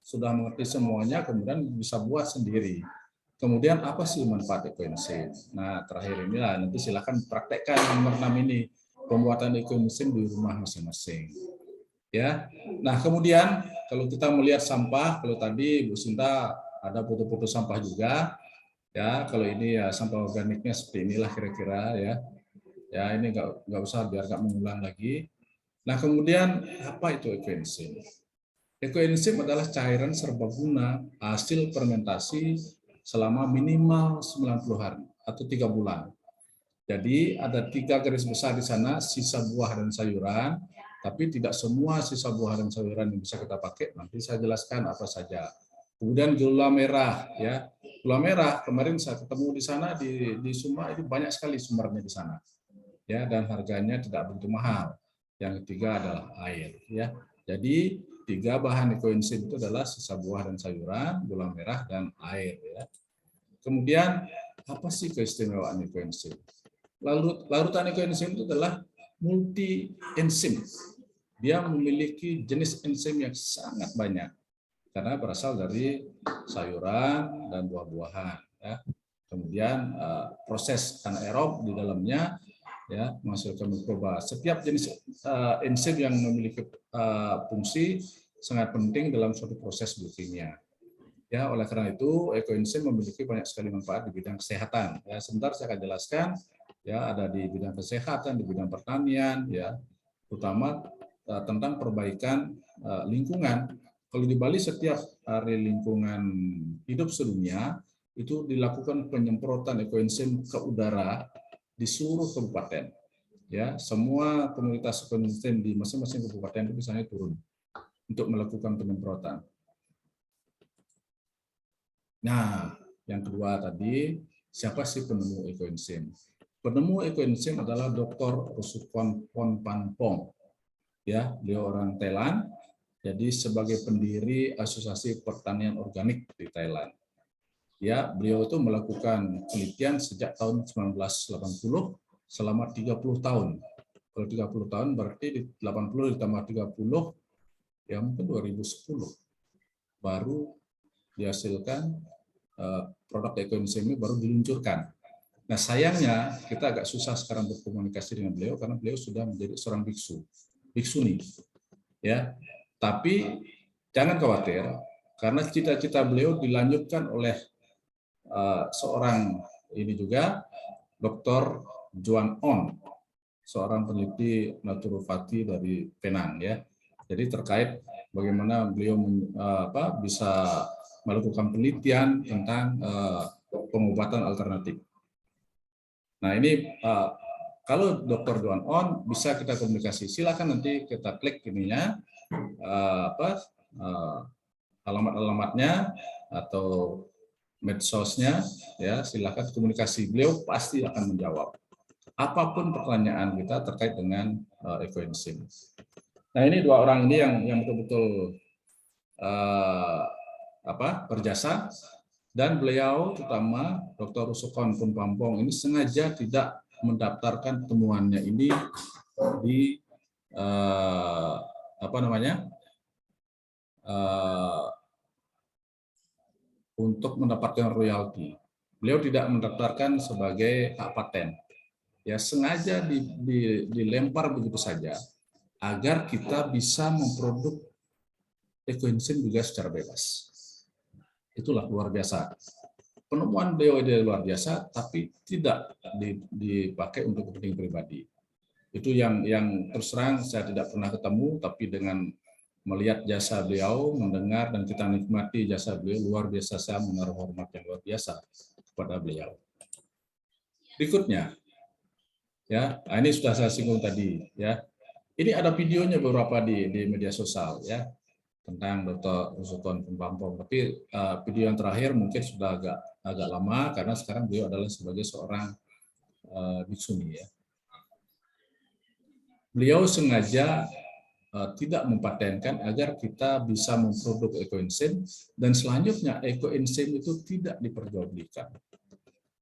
sudah mengerti semuanya, kemudian bisa buat sendiri. Kemudian apa sih manfaat ekoenzim? Nah, terakhir inilah nanti silakan praktekkan nomor 6 ini, pembuatan ekoenzim di rumah masing-masing. Ya. Nah, kemudian kalau kita melihat sampah, kalau tadi Bu Sinta ada foto-foto sampah juga, ya. Kalau ini ya sampah organiknya seperti inilah kira-kira ya. Ya, ini nggak usah biar nggak mengulang lagi. Nah, kemudian apa itu ekoenzim? Ekoenzim adalah cairan serbaguna hasil fermentasi selama minimal 90 hari atau 3 bulan. Jadi ada 3 garis besar di sana, sisa buah dan sayuran, tapi tidak semua sisa buah dan sayuran yang bisa kita pakai. Nanti saya jelaskan apa saja. Kemudian gula merah, ya gula merah kemarin saya ketemu di sana di Sumba itu banyak sekali sumbernya di sana, ya dan harganya tidak begitu mahal. Yang ketiga adalah air, ya. Jadi 3 bahan ekoenzim itu adalah sisa buah dan sayuran, gula merah dan air, ya. Kemudian apa sih keistimewaan ekoenzim? Larutan ekoenzim itu adalah multi enzim. Dia memiliki jenis enzim yang sangat banyak karena berasal dari sayuran dan buah-buahan. Ya. Kemudian proses anaerob di dalamnya ya menghasilkan mikroba. Setiap jenis enzim yang memiliki fungsi sangat penting dalam suatu proses biokimia. Ya, oleh karena itu ekoenzim memiliki banyak sekali manfaat di bidang kesehatan. Ya, sebentar saya akan jelaskan. Ya, ada di bidang kesehatan, di bidang pertanian, ya, terutama tentang perbaikan lingkungan. Kalau di Bali setiap hari lingkungan hidup sedunia itu dilakukan penyemprotan ekoenzim ke udara di seluruh kabupaten. Ya, semua komunitas ekoenzim di masing-masing kabupaten itu misalnya turun untuk melakukan penyemprotan. Nah, yang kedua tadi, siapa sih penemu ekoenzim? Penemu ekoenzim adalah Dr. Rusukwan Ponpanpong. Ya, beliau orang Thailand. Jadi sebagai pendiri Asosiasi Pertanian Organik di Thailand. Ya, beliau itu melakukan penelitian sejak tahun 1980 selama 30 tahun. Kalau 30 tahun berarti di 80 ditambah 30 ya mungkin 2010 baru dihasilkan produk ekoenzim ini baru diluncurkan. Nah, sayangnya kita agak susah sekarang berkomunikasi dengan beliau karena beliau sudah menjadi seorang biksuni. Ya. Tapi jangan khawatir, karena cita-cita beliau dilanjutkan oleh seorang ini juga, Dr. Juan On, seorang peneliti naturopati dari Penang ya. Jadi terkait bagaimana beliau bisa melakukan penelitian tentang pengobatan alternatif. Nah ini kalau Dr. Juan On bisa kita komunikasi, silakan nanti kita klik ininya alamat-alamatnya atau medsosnya ya, silakan komunikasi, beliau pasti akan menjawab apapun pertanyaan kita terkait dengan ekoenzim. Nah ini dua orang ini yang betul-betul berjasa, dan beliau terutama Dr. Rusukon Pumpampong ini sengaja tidak mendaftarkan temuannya ini di untuk mendapatkan royalti. Beliau tidak mendaftarkan sebagai hak paten. Ya sengaja dilempar begitu saja agar kita bisa memproduk ekoenzim juga secara bebas. Itulah luar biasa. Penemuan beliau ini luar biasa, tapi tidak dipakai untuk kepentingan pribadi. Itu yang terus terang saya tidak pernah ketemu, tapi dengan melihat jasa beliau, mendengar dan kita nikmati jasa beliau, luar biasa, saya menaruh hormat yang luar biasa kepada beliau. Berikutnya, ya, ini sudah saya singgung tadi, ya. Ini ada videonya beberapa di media sosial, ya, tentang Dr. Rusukon Pumpampong. Tapi video yang terakhir mungkin sudah agak lama karena sekarang beliau adalah sebagai seorang biksuni, ya. Beliau sengaja tidak mempatenkan agar kita bisa memproduk ekoenzim, dan selanjutnya ekoenzim itu tidak diperjualbelikan.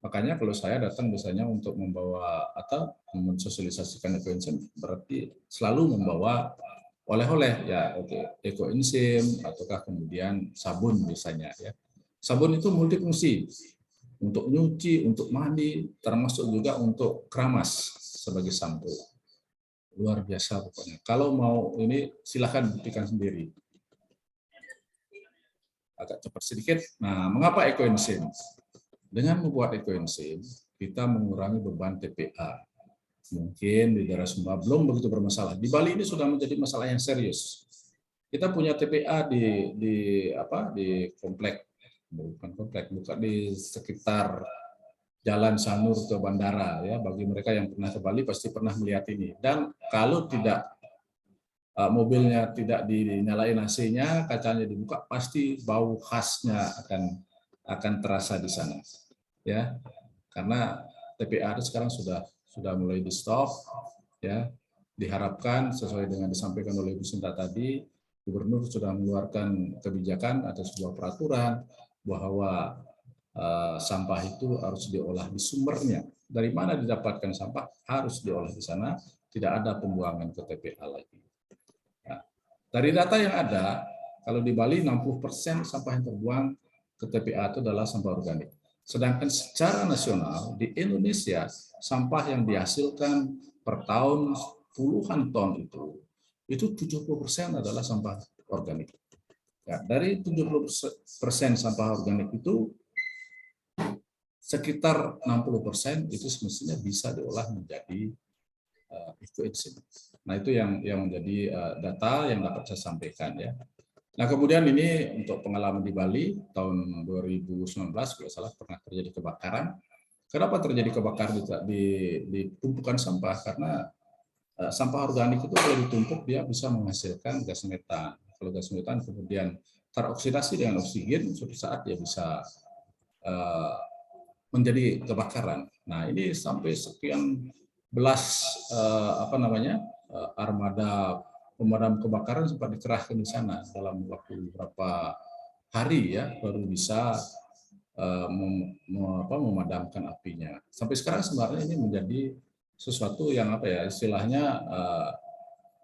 Makanya kalau saya datang biasanya untuk membawa atau mensosialisasikan ekoenzim, berarti selalu membawa oleh-oleh ya, ekoenzim ataukah kemudian sabun misalnya ya. Sabun itu multifungsi, untuk nyuci, untuk mandi, termasuk juga untuk keramas sebagai sampo. Luar biasa pokoknya. Kalau mau ini silahkan buktikan sendiri. Agak cepat sedikit. Nah, mengapa ekoenzim? Dengan membuat ekoenzim, kita mengurangi beban TPA. Mungkin di daerah Sumba belum begitu bermasalah. Di Bali ini sudah menjadi masalah yang serius. Kita punya TPA di komplek, bukan di sekitar Jalan Sanur ke bandara ya. Bagi mereka yang pernah ke Bali pasti pernah melihat ini. Dan kalau tidak mobilnya tidak dinyalain AC-nya, kacanya dibuka, pasti bau khasnya akan terasa di sana. Ya. Karena TPA itu sekarang sudah mulai di stop ya. Diharapkan sesuai dengan disampaikan oleh Bu Sinta tadi, Gubernur sudah mengeluarkan kebijakan atau sebuah peraturan bahwa sampah itu harus diolah di sumbernya. Dari mana didapatkan sampah harus diolah di sana, tidak ada pembuangan ke TPA lagi. Nah, dari data yang ada, kalau di Bali 60% sampah yang terbuang ke TPA itu adalah sampah organik. Sedangkan secara nasional di Indonesia sampah yang dihasilkan per tahun puluhan ton itu 70% adalah sampah organik. Ya, dari 70% sampah organik itu sekitar 60% itu semestinya bisa diolah menjadi ekoenzim. Nah itu yang menjadi data yang dapat saya sampaikan ya. Nah kemudian ini untuk pengalaman di Bali tahun 2019 kalau salah pernah terjadi kebakaran. Kenapa terjadi kebakaran di tumpukan sampah? Karena sampah organik itu kalau ditumpuk dia bisa menghasilkan gas metan. Kalau gas metan kemudian teroksidasi dengan oksigen, suatu saat dia bisa menjadi kebakaran. Nah ini sampai sekian belas armada pemadam kebakaran sempat dikerahkan di sana dalam waktu beberapa hari ya baru bisa memadamkan apinya. Sampai sekarang sebenarnya ini menjadi sesuatu yang istilahnya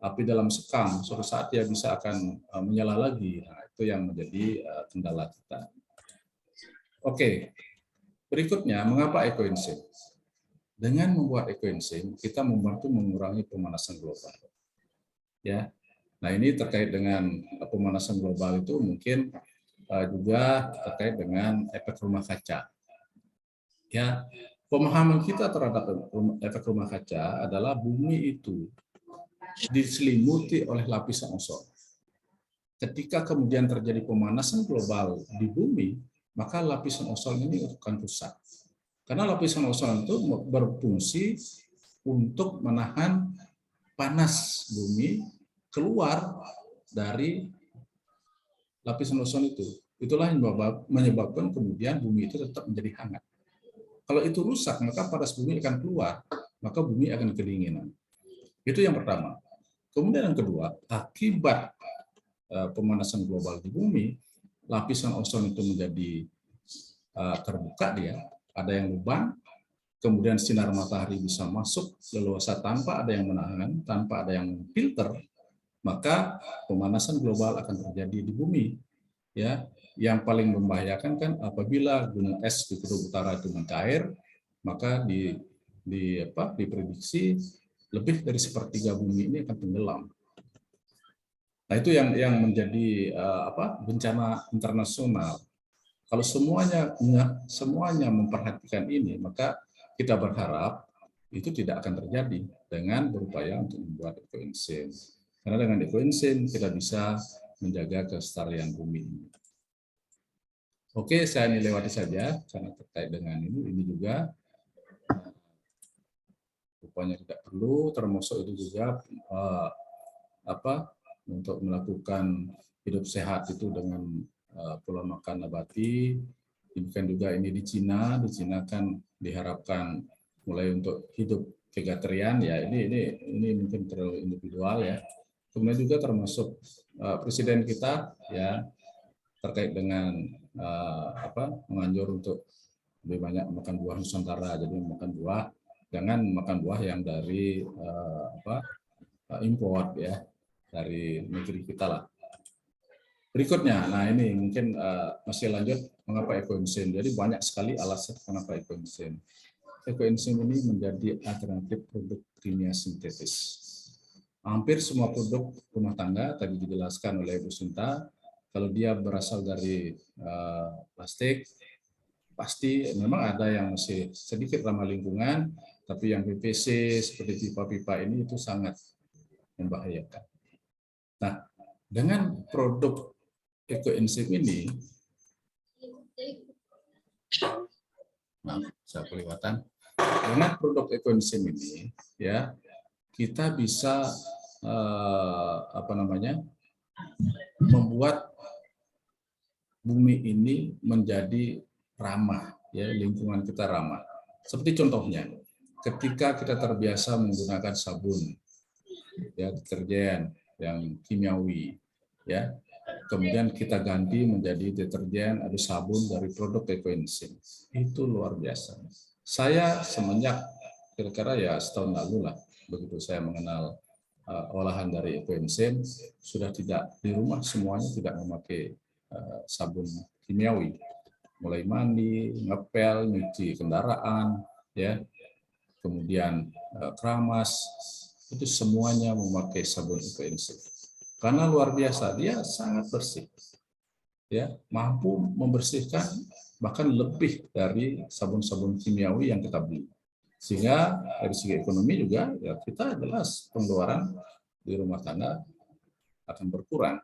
api dalam sekam, suatu saat dia bisa akan menyala lagi. Nah itu yang menjadi kendala kita. Oke. Berikutnya, mengapa ekoenzim? Dengan membuat ekoenzim, kita membantu mengurangi pemanasan global. Ya, nah ini terkait dengan pemanasan global itu mungkin juga terkait dengan efek rumah kaca. Ya, pemahaman kita terhadap efek rumah kaca adalah bumi itu diselimuti oleh lapisan ozon. Ketika kemudian terjadi pemanasan global di bumi, maka lapisan ozon ini akan rusak. Karena lapisan ozon itu berfungsi untuk menahan panas bumi keluar dari lapisan ozon itu. Itulah yang menyebabkan kemudian bumi itu tetap menjadi hangat. Kalau itu rusak, maka panas bumi akan keluar, maka bumi akan kedinginan. Itu yang pertama. Kemudian yang kedua, akibat pemanasan global di bumi, lapisan ozon itu menjadi terbuka dia, ada yang lubang, kemudian sinar matahari bisa masuk leluasa tanpa ada yang menahan, tanpa ada yang filter, maka pemanasan global akan terjadi di bumi. Ya, yang paling membahayakan kan apabila gunung es di kutub utara itu mencair, maka diprediksi lebih dari sepertiga bumi ini akan tenggelam. Nah, itu yang menjadi bencana internasional. Kalau semuanya memperhatikan ini, maka kita berharap itu tidak akan terjadi dengan berupaya untuk membuat ekoenzim. Karena dengan ekoenzim kita bisa menjaga kelestarian bumi ini. Oke, saya ini lewati saja karena terkait dengan ini juga rupanya tidak perlu, termasuk itu juga untuk melakukan hidup sehat itu dengan pola makan nabati. Demikian juga ini di Cina kan diharapkan mulai untuk hidup vegetarian ya, ini mungkin terlalu individual ya. Kemudian juga termasuk presiden kita ya terkait dengan menganjur untuk lebih banyak makan buah Nusantara. Jadi makan buah, jangan makan buah yang dari import ya, dari negeri kita lah. Berikutnya, nah ini mungkin masih lanjut mengapa ekoenzim. Jadi banyak sekali alasan kenapa ekoenzim. Ekoenzim ini menjadi alternatif produk kimia sintetis. Hampir semua produk rumah tangga tadi dijelaskan oleh Bu Sinta, kalau dia berasal dari plastik, pasti memang ada yang masih sedikit ramah lingkungan, tapi yang PVC seperti pipa-pipa ini itu sangat membahayakan. Nah, dengan produk ekoenzim ini, saya kelewatan. Dengan produk ekoenzim ini, ya kita bisa membuat bumi ini menjadi ramah, ya lingkungan kita ramah. Seperti contohnya, ketika kita terbiasa menggunakan sabun, ya deterjen yang kimiawi, ya kemudian kita ganti menjadi deterjen atau sabun dari produk ekoenzim, itu luar biasa. Saya semenjak kira-kira ya setahun lalu lah, begitu saya mengenal olahan dari ekoenzim, sudah tidak di rumah semuanya tidak memakai sabun kimiawi, mulai mandi, ngepel, nyuci kendaraan, ya, kemudian keramas, itu semuanya memakai sabun ekoenzim. Karena luar biasa, dia sangat bersih, ya, mampu membersihkan bahkan lebih dari sabun-sabun kimiawi yang kita beli. Sehingga dari segi ekonomi juga, ya kita jelas pengeluaran di rumah tangga akan berkurang.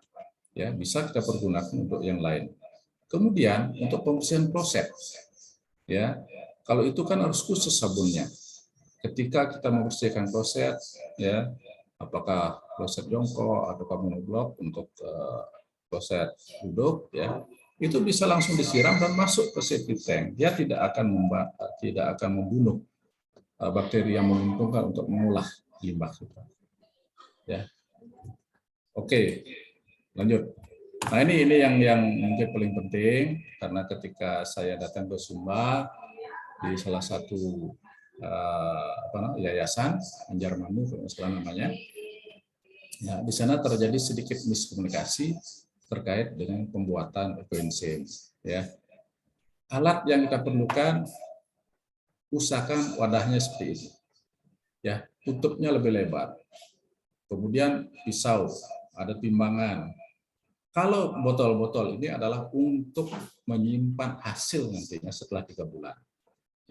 Ya, bisa kita pergunakan untuk yang lain. Kemudian untuk pembersihan kloset, ya kalau itu kan harus khusus sabunnya. Ketika kita membersihkan kloset, ya apakah kloset jongkok atau monoblok untuk kloset duduk, ya itu bisa langsung disiram dan masuk ke septic tank. Dia tidak akan membunuh bakteri yang menguntungkan untuk mengolah limbah kita. Ya, oke. Lanjut. Nah ini yang mungkin paling penting karena ketika saya datang ke Sumba di salah satu yayasan Anjar Manu kalau salah namanya, ya di sana terjadi sedikit miskomunikasi terkait dengan pembuatan ekoenzim. Ya, alat yang kita perlukan usahakan wadahnya seperti ini. Ya, tutupnya lebih lebar. Kemudian pisau, ada timbangan. Kalau botol-botol ini adalah untuk menyimpan hasil nantinya setelah 3 bulan.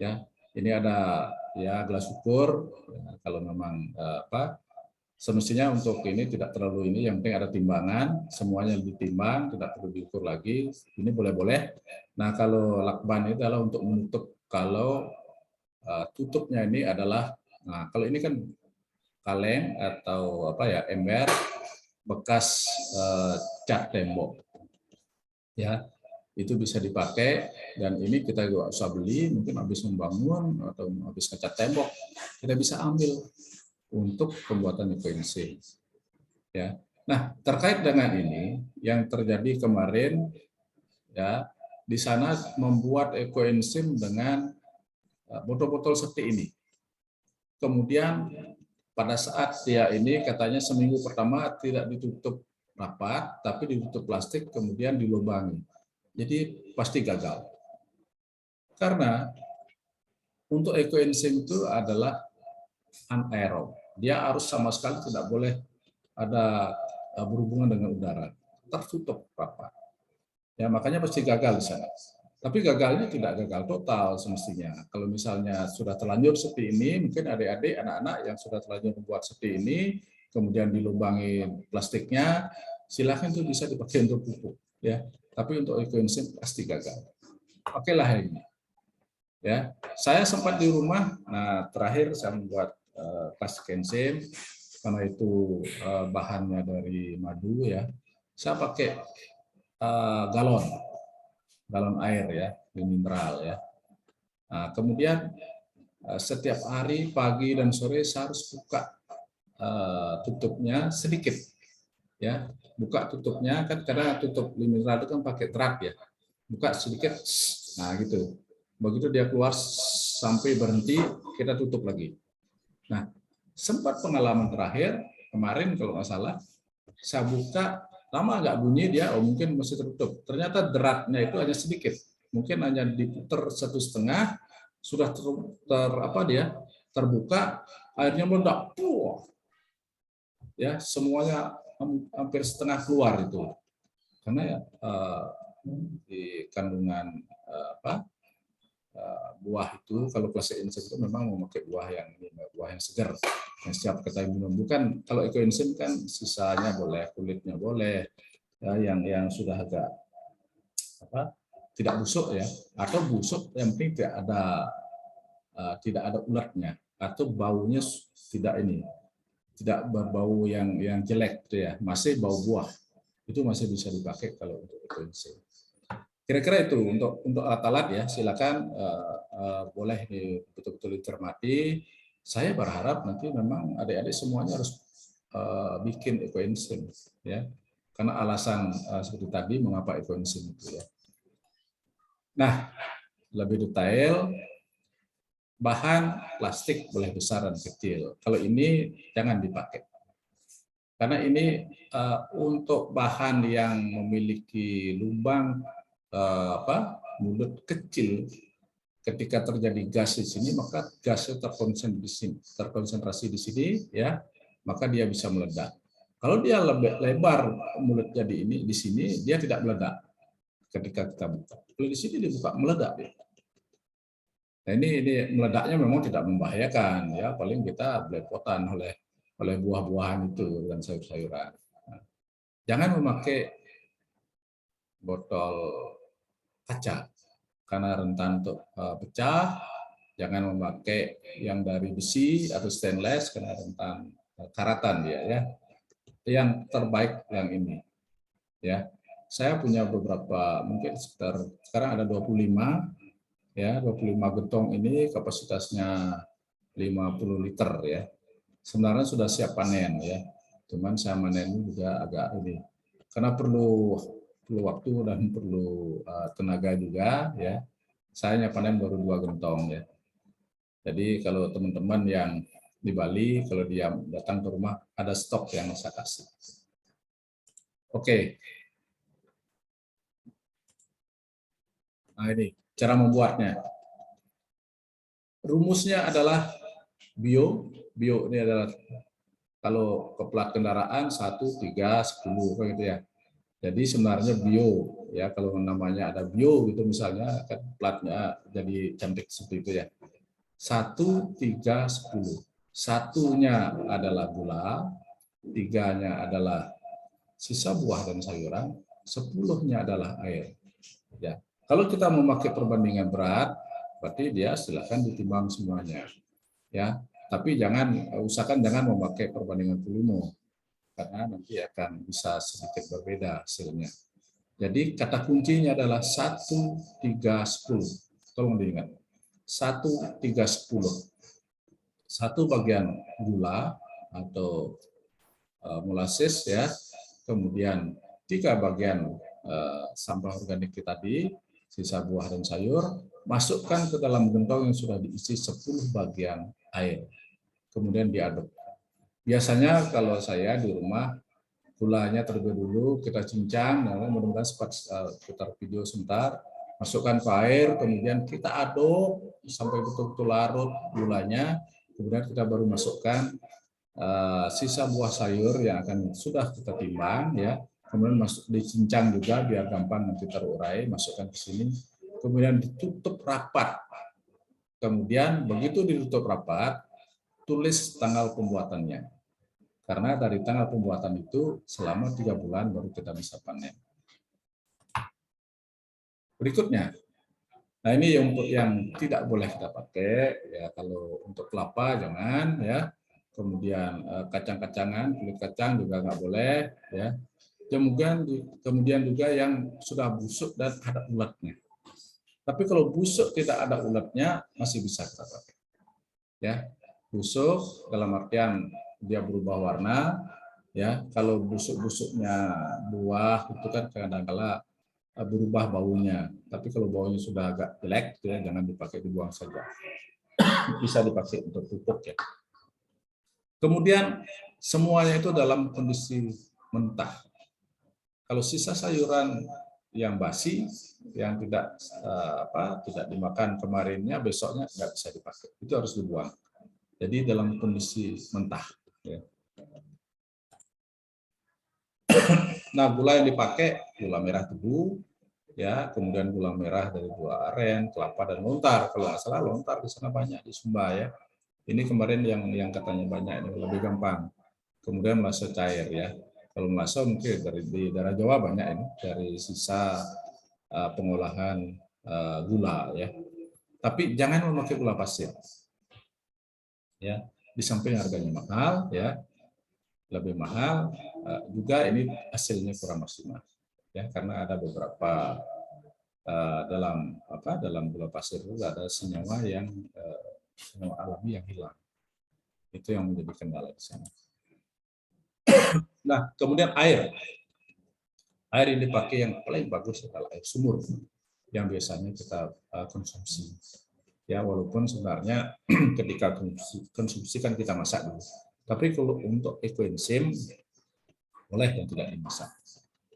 Ya, ini ada ya gelas ukur. Ya, kalau memang semestinya untuk ini tidak terlalu ini, yang penting ada timbangan, semuanya ditimbang, tidak perlu diukur lagi. Ini boleh-boleh. Nah, kalau lakban itu adalah untuk menutup. Kalau tutupnya ini adalah, nah kalau ini kan kaleng atau ember bekas cat tembok, ya itu bisa dipakai. Dan ini kita juga usah beli, mungkin habis membangun atau habis ngecat tembok, kita bisa ambil untuk pembuatan ekoenzim. Ya, nah terkait dengan ini yang terjadi kemarin, ya di sana membuat ekoenzim dengan botol-botol seperti ini. Kemudian pada saat dia ini katanya seminggu pertama tidak ditutup rapat, tapi ditutup plastik, kemudian dilubangi. Jadi pasti gagal. Karena untuk ekoenzim itu adalah anaerob. Dia harus sama sekali tidak boleh ada berhubungan dengan udara. Tertutup rapat. Ya, makanya pasti gagal di sana. Tapi gagalnya tidak gagal total semestinya. Kalau misalnya sudah terlanjur seperti ini, mungkin adik-adik, anak-anak yang sudah terlanjur membuat seperti ini, kemudian dilubangi plastiknya, silakan itu bisa dipakai untuk pupuk. Ya, tapi untuk ekoenzim pasti gagal. Oke lah ini. Ya, saya sempat di rumah. Nah, terakhir saya membuat plastik enzim karena itu bahannya dari madu ya. Saya pakai galon air ya, mineral ya. Nah, kemudian setiap hari pagi dan sore saya harus buka tutupnya sedikit, ya. Buka tutupnya kan karena tutup mineral itu kan pakai drat ya. Buka sedikit, nah gitu. Begitu dia keluar sampai berhenti, kita tutup lagi. Nah, sempat pengalaman terakhir kemarin kalau nggak salah, saya buka lama agak bunyi dia, mungkin masih tertutup. Ternyata dratnya itu hanya sedikit, mungkin hanya diputar 1,5, sudah terbuka, airnya meledak, ya semuanya hampir setengah keluar itu, karena ya di kandungan buah itu kalau plastik enzim itu memang memakai buah yang segar, yang siap kita minum. Bukan kalau ekoenzim kan sisanya boleh, kulitnya boleh, ya, yang sudah agak tidak busuk ya, atau busuk yang penting tidak ada ulatnya atau baunya tidak berbau yang jelek gitu ya, masih bau buah, itu masih bisa dipakai kalau untuk ekoenzim. Kira-kira itu untuk alat-alat ya, silakan boleh betul-betul dicermati. Saya berharap nanti memang adik-adik semuanya harus bikin ekoenzim ya, karena alasan seperti tadi mengapa ekoenzim itu ya. Nah, lebih detail, bahan plastik boleh besar dan kecil. Kalau ini jangan dipakai, karena ini untuk bahan yang memiliki lubang mulut kecil, ketika terjadi gas di sini maka gasnya terkonsentrasi di sini ya, maka dia bisa meledak. Kalau dia lebih lebar mulut jadi ini di sini, dia tidak meledak ketika kita buka. Kalau di sini dibuka meledak dia. Nah, ini meledaknya memang tidak membahayakan ya, paling kita belepotan oleh buah-buahan itu dan sayur-sayuran. Nah, jangan memakai botol kaca karena rentan untuk pecah. Jangan memakai yang dari besi atau stainless karena rentan karatan dia ya. Yang terbaik yang ini ya. Saya punya beberapa, mungkin sekitar sekarang ada 25 ya, 25 gentong ini kapasitasnya 50 liter ya. Sebenarnya sudah siap panen ya. Cuman saya panen juga agak ini karena perlu waktu dan perlu tenaga juga ya. Saya panen baru 2 gentong ya. Jadi kalau teman-teman yang di Bali, kalau dia datang ke rumah ada stok yang saya kasih. Oke. Nah ini cara membuatnya. Rumusnya adalah bio ini adalah kalau ke plat kendaraan 1, 3, 10 begitu ya. Jadi sebenarnya bio, ya kalau namanya ada bio gitu misalnya, kan platnya jadi cantik seperti itu ya. 1, 3, 10. Satunya adalah gula, 3-nya adalah sisa buah dan sayuran, 10-nya adalah air. Ya, kalau kita memakai perbandingan berat, berarti dia silakan ditimbang semuanya. Ya, tapi usahakan jangan memakai perbandingan volume, karena nanti akan bisa sedikit berbeda hasilnya. Jadi kata kuncinya adalah 1, 3, 10. Tolong diingat. 1, 3, 10. 1 bagian gula atau molasses ya, kemudian 3 bagian sampah organik tadi, sisa buah dan sayur, masukkan ke dalam gentong yang sudah diisi 10 bagian air, kemudian diaduk. Biasanya kalau saya di rumah, gulanya terlebih dulu kita cincang, mudah-mudahan sempat putar video sebentar, masukkan ke air, kemudian kita aduk sampai betul-betul larut gulanya, kemudian kita baru masukkan sisa buah sayur yang akan sudah kita timbang, ya, kemudian dicincang juga biar gampang nanti terurai, masukkan ke sini, kemudian ditutup rapat. Kemudian begitu ditutup rapat, tulis tanggal pembuatannya. Karena dari tanggal pembuatan itu selama 3 bulan baru kita bisa panen. Berikutnya, nah ini yang tidak boleh kita pakai, ya kalau untuk kelapa jangan, ya. Kemudian kacang-kacangan, kulit kacang juga nggak boleh, ya. Kemudian juga yang sudah busuk dan ada ulatnya. Tapi kalau busuk tidak ada ulatnya masih bisa kita pakai. Ya, busuk dalam artian dia berubah warna, ya. Kalau busuk-busuknya buah itu kan kadang-kala berubah baunya. Tapi kalau baunya sudah agak jelek, ya, jangan dipakai, dibuang saja. Bisa dipakai untuk pupuk, ya. Kemudian semuanya itu dalam kondisi mentah. Kalau sisa sayuran yang basi, yang tidak dimakan kemarinnya, besoknya nggak bisa dipakai. Itu harus dibuang. Jadi dalam kondisi mentah. Ya. Nah, gula yang dipakai gula merah tebu, ya, kemudian gula merah dari buah aren, kelapa dan lontar. Kalau nggak salah lontar di sana banyak di Sumba, ya. Ini kemarin yang katanya banyak, ini lebih gampang. Kemudian melasa cair, ya. Kalau melasa mungkin di daerah Jawa banyak ini dari sisa pengolahan gula, ya. Tapi jangan memakai gula pasir. Ya, di samping harganya mahal, ya, lebih mahal, juga ini hasilnya kurang maksimal, ya, karena ada beberapa dalam gula pasir itu ada senyawa alami yang hilang. Itu yang menjadi kendala di sana. Nah, kemudian air yang dipakai yang paling bagus adalah air sumur yang biasanya kita konsumsi. Ya, walaupun sebenarnya ketika konsumsi kan kita masak dulu. Tapi kalau untuk ekoenzim boleh yang tidak dimasak.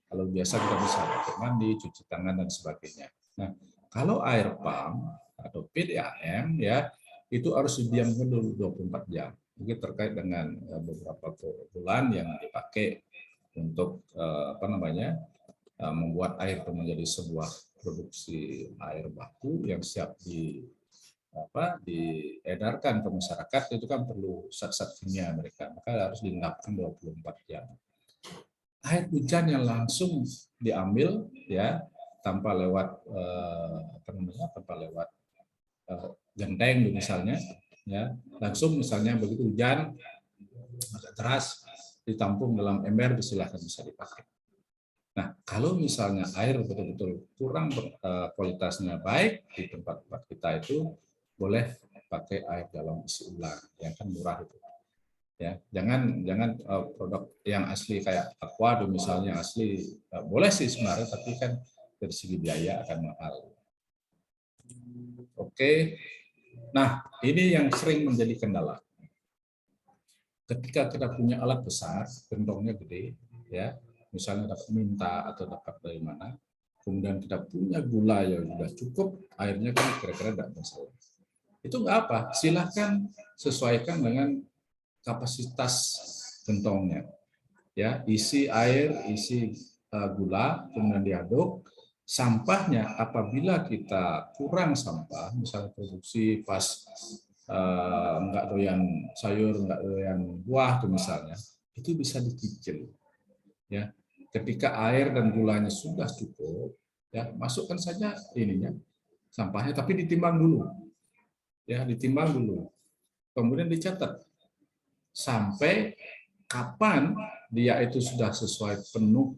Kalau biasa kita bisa pakai mandi, cuci tangan dan sebagainya. Nah, kalau air pump atau PDAM, ya, itu harus didiamkan dulu 24 jam. Mungkin terkait dengan beberapa bulan yang dipakai untuk membuat air itu menjadi sebuah produksi air baku yang siap diedarkan ke masyarakat. Itu kan perlu zat-zat kimia mereka, maka harus diendapkan 24 jam. Air hujan yang langsung diambil, ya, tanpa lewat genteng misalnya, ya, langsung misalnya begitu hujan agak deras ditampung dalam ember, silahkan bisa dipakai. Nah, kalau misalnya air betul-betul kurang kualitasnya baik di tempat-tempat kita itu, boleh pakai air galon isi ulang yang kan murah itu. Ya, jangan produk yang asli kayak Aqua misalnya asli, boleh sih sebenarnya, tapi kan dari segi biaya akan mahal. Oke. Nah, ini yang sering menjadi kendala. Ketika kita punya alat besar, gentongnya gede, ya, misalnya dapat minta atau dapat dari mana, kemudian kita punya gula yang sudah cukup, airnya kan kira-kira tidak masalah. Itu nggak apa, silahkan sesuaikan dengan kapasitas gentongnya. Ya, isi air, isi gula, kemudian diaduk. Sampahnya apabila kita kurang sampah, misalnya produksi pas nggak doyan sayur, nggak doyan buah tuh misalnya, itu bisa dicicil. Ya, ketika air dan gulanya sudah cukup, ya masukkan saja ininya sampahnya, tapi ditimbang dulu. Ya, ditimbang dulu. Kemudian dicatat sampai kapan dia itu sudah sesuai penuh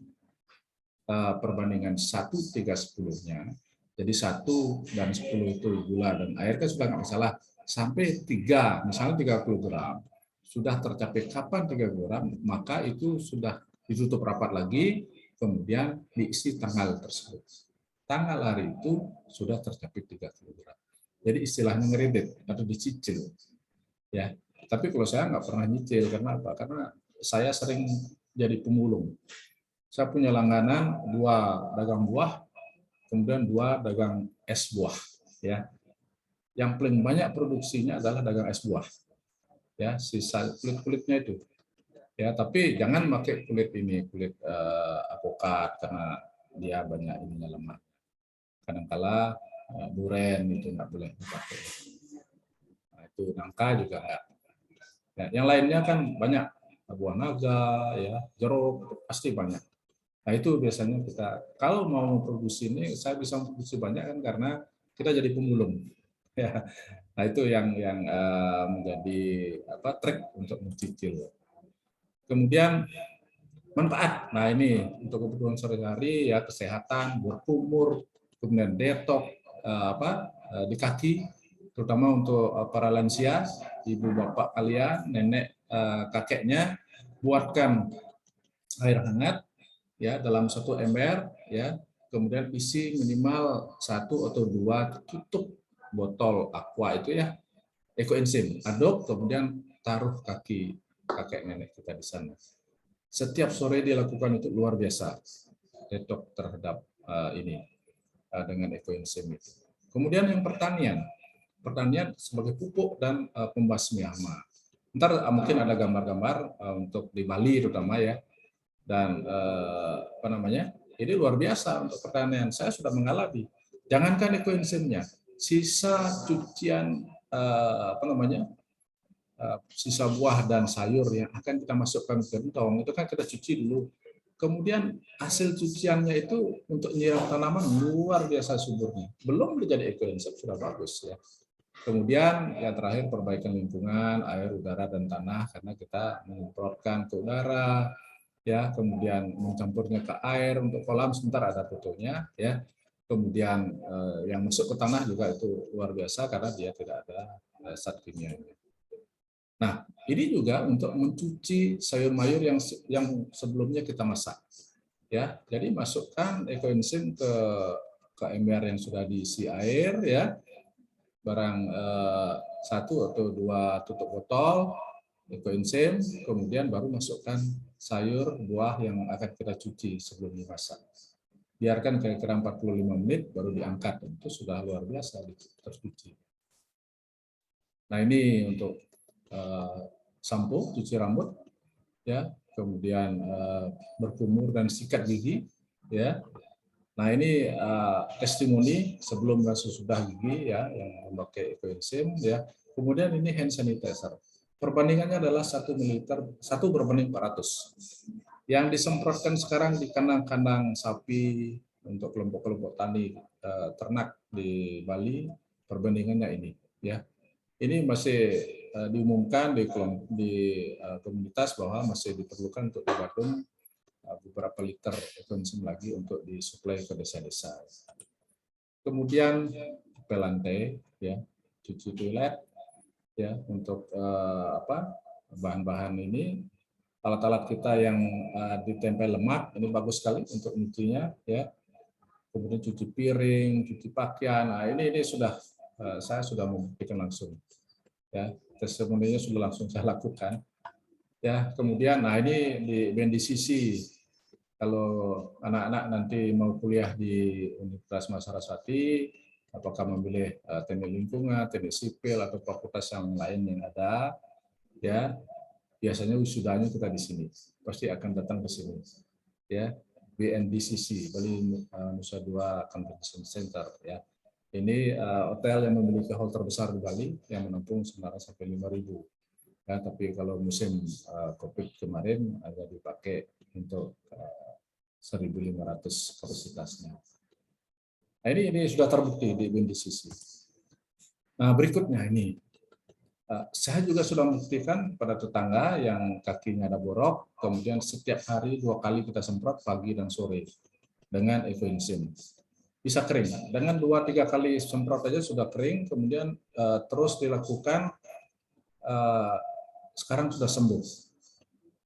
perbandingan 1:310-nya. Jadi 1 dan 10 itu gula dan air kan sudah nggak masalah. Sampai 3, misalnya 30 gram. Sudah tercapai kapan 3 gram, maka itu sudah ditutup rapat lagi, kemudian diisi tanggal tersebut. Tanggal hari itu sudah tercapai 30 gram. Jadi istilahnya ngeredit atau dicicil. Ya, tapi kalau saya nggak pernah nyicil, karena apa? Karena saya sering jadi pemulung. Saya punya langganan 2 dagang buah, kemudian 2 dagang es buah. Ya, yang paling banyak produksinya adalah dagang es buah. Ya, sisa kulit-kulitnya itu. Ya, tapi jangan pakai kulit ini, kulit apokat, karena dia banyak ininya lemak. Kadang-kala duren itu nggak boleh dipakai. Nah, itu nangka juga nggak. Ya, yang lainnya kan banyak, buah naga, ya, jeruk, pasti banyak. Nah, itu biasanya kita, kalau mau memproduksi ini, saya bisa memproduksi banyak kan karena kita jadi pemulung. Ya. Nah, itu yang menjadi trik untuk mencicil. Kemudian manfaat. Nah, ini untuk kebutuhan sehari-hari, ya, kesehatan, berkumur, kemudian detox di kaki, terutama untuk para lansia, ibu bapak kalian, nenek kakeknya, buatkan air hangat, ya, dalam 1 ember, ya, kemudian isi minimal 1 atau 2 tutup botol aqua itu, ya, ekoenzim, aduk, kemudian taruh kaki kakek nenek kita di sana. Setiap sore dilakukan, itu luar biasa detox terhadap ini dengan ekoenzim itu. Kemudian yang pertanian sebagai pupuk dan pembasmi hama. Ntar mungkin ada gambar-gambar untuk di Bali terutama, ya. Dan ini luar biasa untuk pertanian. Saya sudah mengalami. Jangankan ekoenzimnya, sisa cucian sisa buah dan sayur yang akan kita masukkan ke gentong itu kan kita cuci dulu. Kemudian hasil cuciannya itu untuk nyiram tanaman luar biasa suburnya. Belum menjadi ekoenzim sudah bagus, ya. Kemudian yang terakhir perbaikan lingkungan, air, udara, dan tanah, karena kita menyemprotkan ke udara, ya, kemudian mencampurnya ke air untuk kolam, sebentar ada fotonya, ya. Kemudian yang masuk ke tanah juga itu luar biasa karena dia tidak ada zat kimianya. Nah, ini juga untuk mencuci sayur mayur yang sebelumnya kita masak, ya. Jadi masukkan ekoenzim ke ember yang sudah diisi air, ya. Barang 1 atau 2 tutup botol ekoenzim, kemudian baru masukkan sayur buah yang akan kita cuci sebelum dimasak. Biarkan kira-kira 45 menit baru diangkat, itu sudah luar biasa tercuci. Nah, ini untuk sampo cuci rambut, ya, kemudian berkumur dan sikat gigi, ya. Nah, ini testimoni sebelum dan sesudah gigi, ya, yang memakai ekoenzim, ya. Kemudian ini hand sanitizer. Perbandingannya adalah 1 ml 1/400. Yang disemprotkan sekarang di kandang-kandang sapi untuk kelompok-kelompok tani ternak di Bali, perbandingannya ini, ya. Ini masih diumumkan di komunitas bahwa masih diperlukan untuk dibangun beberapa liter ekoenzim lagi untuk disuplai ke desa-desa. Kemudian pel lantai, ya, cuci toilet, ya, untuk bahan-bahan ini, alat-alat kita yang ditempel lemak ini bagus sekali untuk nyucinya, ya. Kemudian cuci piring, cuci pakaian. Nah, ini sudah saya sudah membuktikan langsung, ya. Testimoninya sudah langsung saya lakukan, ya. Kemudian, nah, ini di BNDCC. Kalau anak-anak nanti mau kuliah di Universitas Mas Saraswati, apakah memilih teknik lingkungan, teknik sipil, atau fakultas yang lain yang ada, ya, biasanya wisudanya kita di sini, pasti akan datang ke sini, ya. BNDCC, Bali Nusa Dua Convention Center ya. Ini hotel yang memiliki hall terbesar di Bali yang menampung 9 sampai 5.000. Ya, tapi kalau musim COVID kemarin agak dipakai untuk 1.500 kapasitasnya. Nah, ini sudah terbukti di BNDCC. Nah, berikutnya ini. Saya juga sudah membuktikan pada tetangga yang kakinya ada borok, kemudian setiap hari 2 kali kita semprot pagi dan sore dengan Ecoenzym. Bisa kering. Dengan 2-3 kali semprot aja sudah kering, kemudian terus dilakukan, sekarang sudah sembuh.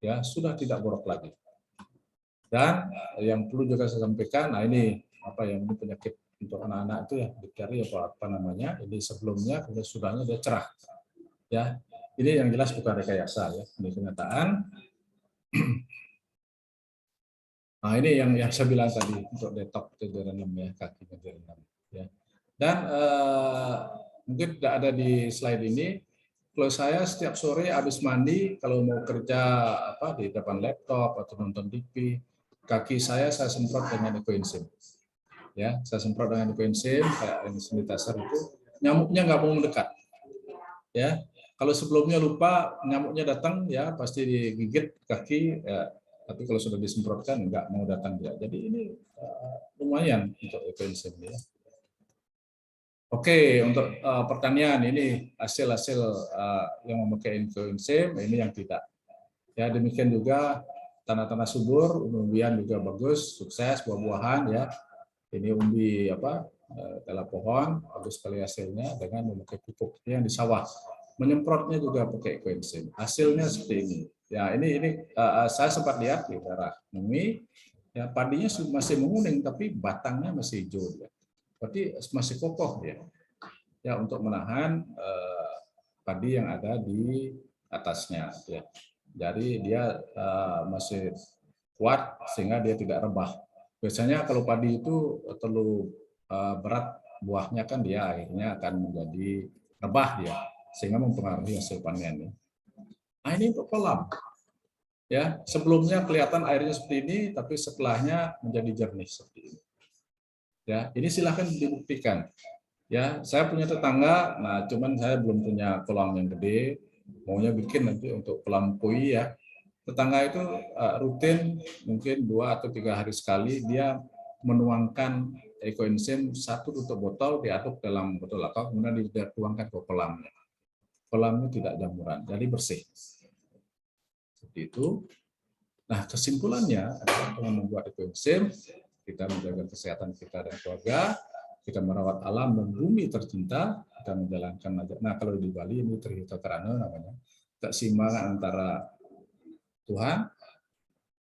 Ya, sudah tidak borok lagi. Dan yang perlu juga saya sampaikan, nah ini apa yang ini penyakit untuk anak-anak itu ya dicari apa namanya, ini sebelumnya kemudian sudahnya dia cerah. Ya, ini yang jelas bukan rekayasa ya, ini kenyataan. Nah, ini yang saya bilang tadi untuk detox direndam ya, kakinya direndam ya. Dan mungkin tidak ada di slide ini. Kalau saya setiap sore habis mandi, kalau mau kerja apa di depan laptop atau nonton TV, kaki saya semprot dengan Ecoenzym. Ya, saya semprot dengan Ecoenzym kayak sanitizer itu, nyamuknya nggak mau mendekat. Ya. Kalau sebelumnya lupa, nyamuknya datang ya pasti digigit kaki, ya, tapi kalau sudah disemprotkan nggak mau datang dia. Jadi ini lumayan untuk Ecoenzym ya. Oke, untuk pertanian ini hasil-hasil yang memakai Ecoenzym, ini yang tidak. Ya demikian juga tanah-tanah subur, umbian juga bagus, sukses buah-buahan ya. Ini umbi apa? Dalam pohon bagus sekali hasilnya dengan memakai pupuk yang di sawah. Menyemprotnya juga pakai Ecoenzym. Hasilnya seperti ini. Ya, ini saya sempat lihat di daerah Mumi, ya padinya masih menguning tapi batangnya masih hijau ya. Berarti masih kokoh ya. Ya untuk menahan padi yang ada di atasnya ya. Jadi dia masih kuat sehingga dia tidak rebah. Biasanya kalau padi itu terlalu berat buahnya kan dia akhirnya akan menjadi rebah dia, sehingga mempengaruhi hasil panen. Nah ini untuk kolam. Ya, sebelumnya kelihatan airnya seperti ini, tapi setelahnya menjadi jernih seperti ini. Ya, ini silahkan dibuktikan. Ya, saya punya tetangga, nah cuman saya belum punya kolam yang gede, maunya bikin nanti untuk kolam koi ya. Tetangga itu rutin mungkin 2 atau 3 hari sekali dia menuangkan Ecoenzym 1 tutup botol diaduk dalam botol lakau kemudian dituangkan ke kolamnya. Kolamnya tidak jamuran, jadi bersih. Seperti itu. Nah, kesimpulannya adalah dengan membuat Ecoenzym, kita menjaga kesehatan kita dan keluarga, kita merawat alam dan bumi tercinta, kita menjalankan. Nah, kalau di Bali ini Trihita Karana namanya, keseimbangan antara Tuhan,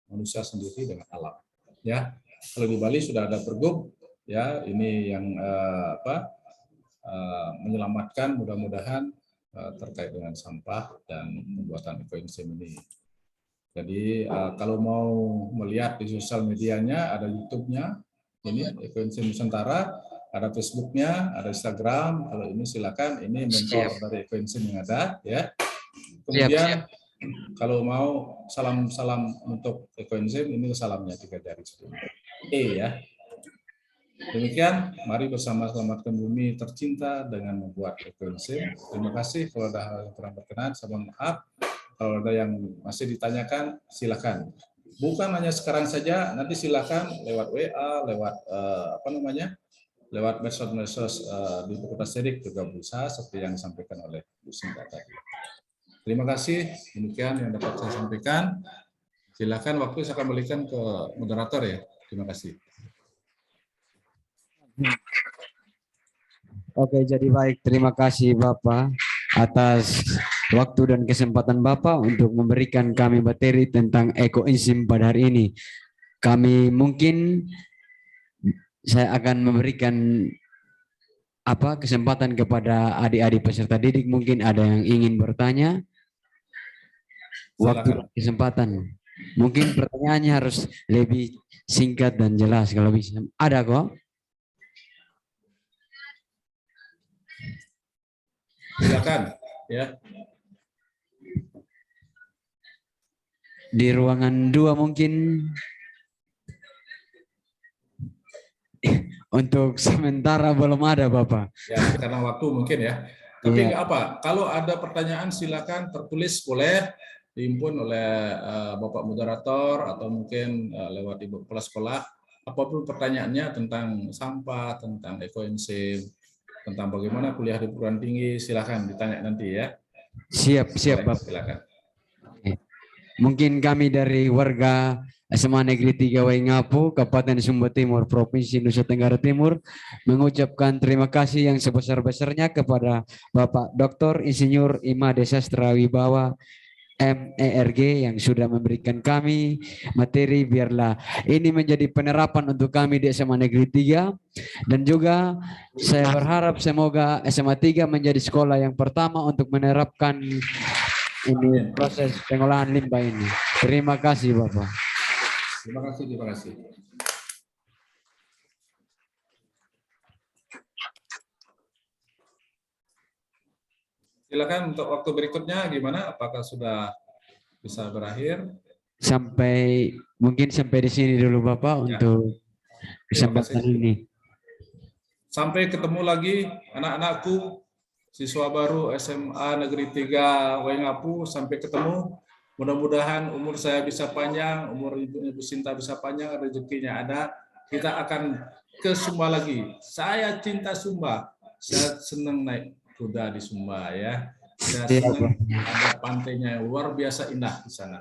manusia sendiri dengan alam. Ya, kalau di Bali sudah ada pergub, ya ini yang menyelamatkan mudah-mudahan terkait dengan sampah dan pembuatan Ecoenzym ini. Jadi kalau mau melihat di sosial medianya ada YouTube-nya, ini Ecoenzym Nusantara, ada Facebook-nya, ada Instagram. Kalau ini silakan, ini mentor dari Ecoenzym yang ada, ya. Kemudian kalau mau salam untuk Ecoenzym, ini salamnya 3 jari ya. Demikian, mari bersama selamatkan bumi tercinta dengan membuat Ecoenzym. Terima kasih. Kalau ada hal yang kurang berkenan, saya mohon maaf. Kalau ada yang masih ditanyakan, silakan. Bukan hanya sekarang saja, nanti silakan lewat WA, lewat lewat medsos di Fakultas Sedik juga bisa, seperti yang disampaikan oleh Bu Sinta tadi. Terima kasih. Demikian yang dapat saya sampaikan. Silakan waktu saya akan berikan ke moderator ya. Terima kasih. Oke, jadi baik. Terima kasih Bapak atas waktu dan kesempatan Bapak untuk memberikan kami materi tentang Ecoenzym pada hari ini. Saya akan memberikan kesempatan kepada adik-adik peserta didik. Mungkin ada yang ingin bertanya. Waktu dan kesempatan. Mungkin pertanyaannya harus lebih singkat dan jelas kalau bisa. Ada kok? Silakan ya. Di ruangan 2 mungkin. Untuk sementara belum ada Bapak. Ya, karena waktu mungkin ya. Tapi Iya. nggak apa. Kalau ada pertanyaan silakan tertulis, boleh dihimpun oleh Bapak moderator atau mungkin lewat Ibu kepala sekolah. Apapun pertanyaannya tentang sampah, tentang ekoenzim, tentang bagaimana kuliah di perguruan tinggi, silakan ditanya nanti ya. Siap Boleh, Bapak. silakan. Mungkin kami dari warga SMA Negeri 3 Waingapu, Kabupaten Sumba Timur, Provinsi Nusa Tenggara Timur, mengucapkan terima kasih yang sebesar-besarnya kepada Bapak Dr. Insinyur Imade Sastra Wibawa MERG yang sudah memberikan kami materi. Biarlah ini menjadi penerapan untuk kami di SMA Negeri 3, dan juga saya berharap semoga SMA 3 menjadi sekolah yang pertama untuk menerapkan ini proses pengolahan limbah ini. Terima kasih Bapak. Terima kasih, terima kasih. Silakan untuk waktu berikutnya gimana? Apakah sudah bisa berakhir? Mungkin sampai di sini dulu Bapak Ya. untuk Terima kesempatan kasih. ini. Sampai ketemu lagi anak-anakku, siswa baru SMA Negeri 3 Waingapu, sampai ketemu. Mudah-mudahan umur saya bisa panjang, umur Ibu Sinta bisa panjang, rezekinya ada. Kita akan ke Sumba lagi. Saya cinta Sumba. Saya senang naik kuda di Sumba ya. Saya senang ada pantainya yang luar biasa indah di sana.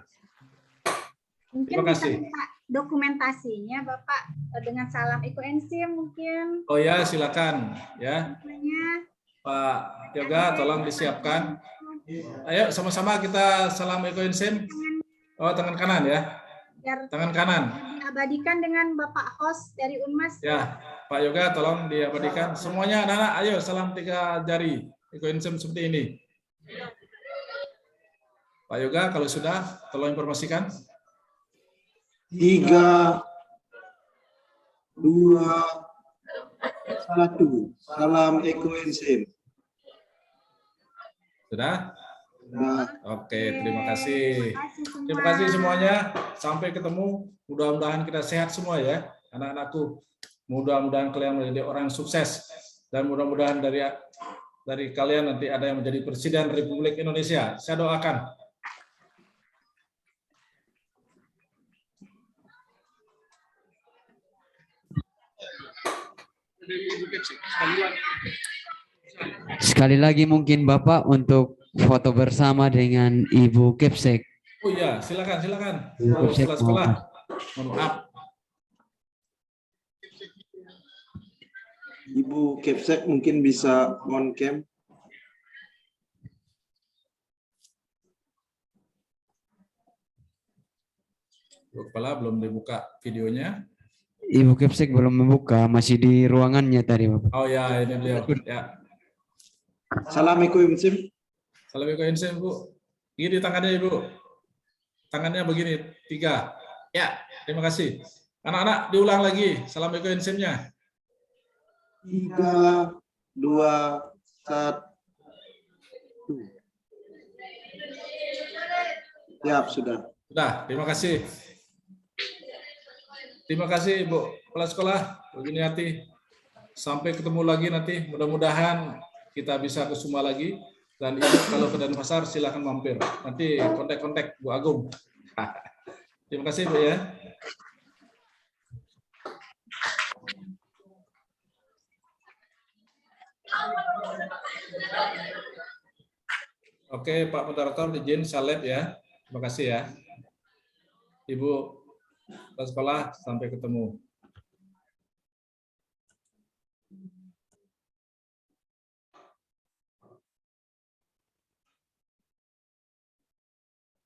Mungkin Terima bisa kasih. minta dokumentasinya Bapak dengan salam ekoenzim mungkin. Oh ya, silakan ya. Namanya. Pak Yoga, tolong disiapkan. Ayo sama-sama kita salam ekoenzim. Oh, tangan kanan ya. Biar Tangan kanan. diabadikan dengan Bapak host dari Unmas. Ya, Pak Yoga tolong diabadikan. Semuanya anak-anak, ayo salam 3 jari. Ekoenzim seperti ini. Pak Yoga, kalau sudah, tolong informasikan. 3, 2, 1. Salam ekoenzim. Sudah? Nah, Oke, terima kasih. semua. Terima kasih semuanya. Sampai ketemu. Mudah-mudahan kita sehat semua ya, anak-anakku. Mudah-mudahan kalian menjadi orang sukses, dan mudah-mudahan dari kalian nanti ada yang menjadi Presiden Republik Indonesia. Saya doakan. Sekali lagi mungkin Bapak untuk foto bersama dengan Ibu Kepsek. Oh iya, silakan, silakan. Ibu Oh, Kepsek, sekolah. Mohon maaf. Ibu Kepsek mungkin bisa on cam. Bu Kepala belum dibuka videonya. Ibu Kepsek belum membuka, masih di ruangannya tadi Bapak. Oh ya, ini beliau. Ya. Salam ekoenzim. Salam ekoenzim, Bu. Gini tangannya, Ibu. Tangannya begini, 3. Ya, terima kasih. Anak-anak diulang lagi salam ekoenzimnya. 3, 2, 1. Siap, sudah. Sudah, terima kasih. Terima kasih Bu Kepala Sekolah, Bu Juniati. Sampai ketemu lagi nanti, mudah-mudahan kita bisa ke Sumba lagi. Dan Ibu kalau ke Denpasar silakan mampir. Nanti kontak-kontak Bu Agung. Terima kasih Bu ya. Oke, Pak Moderator, izin salib ya. Terima kasih ya. Ibu Kepala Sekolah, sampai ketemu.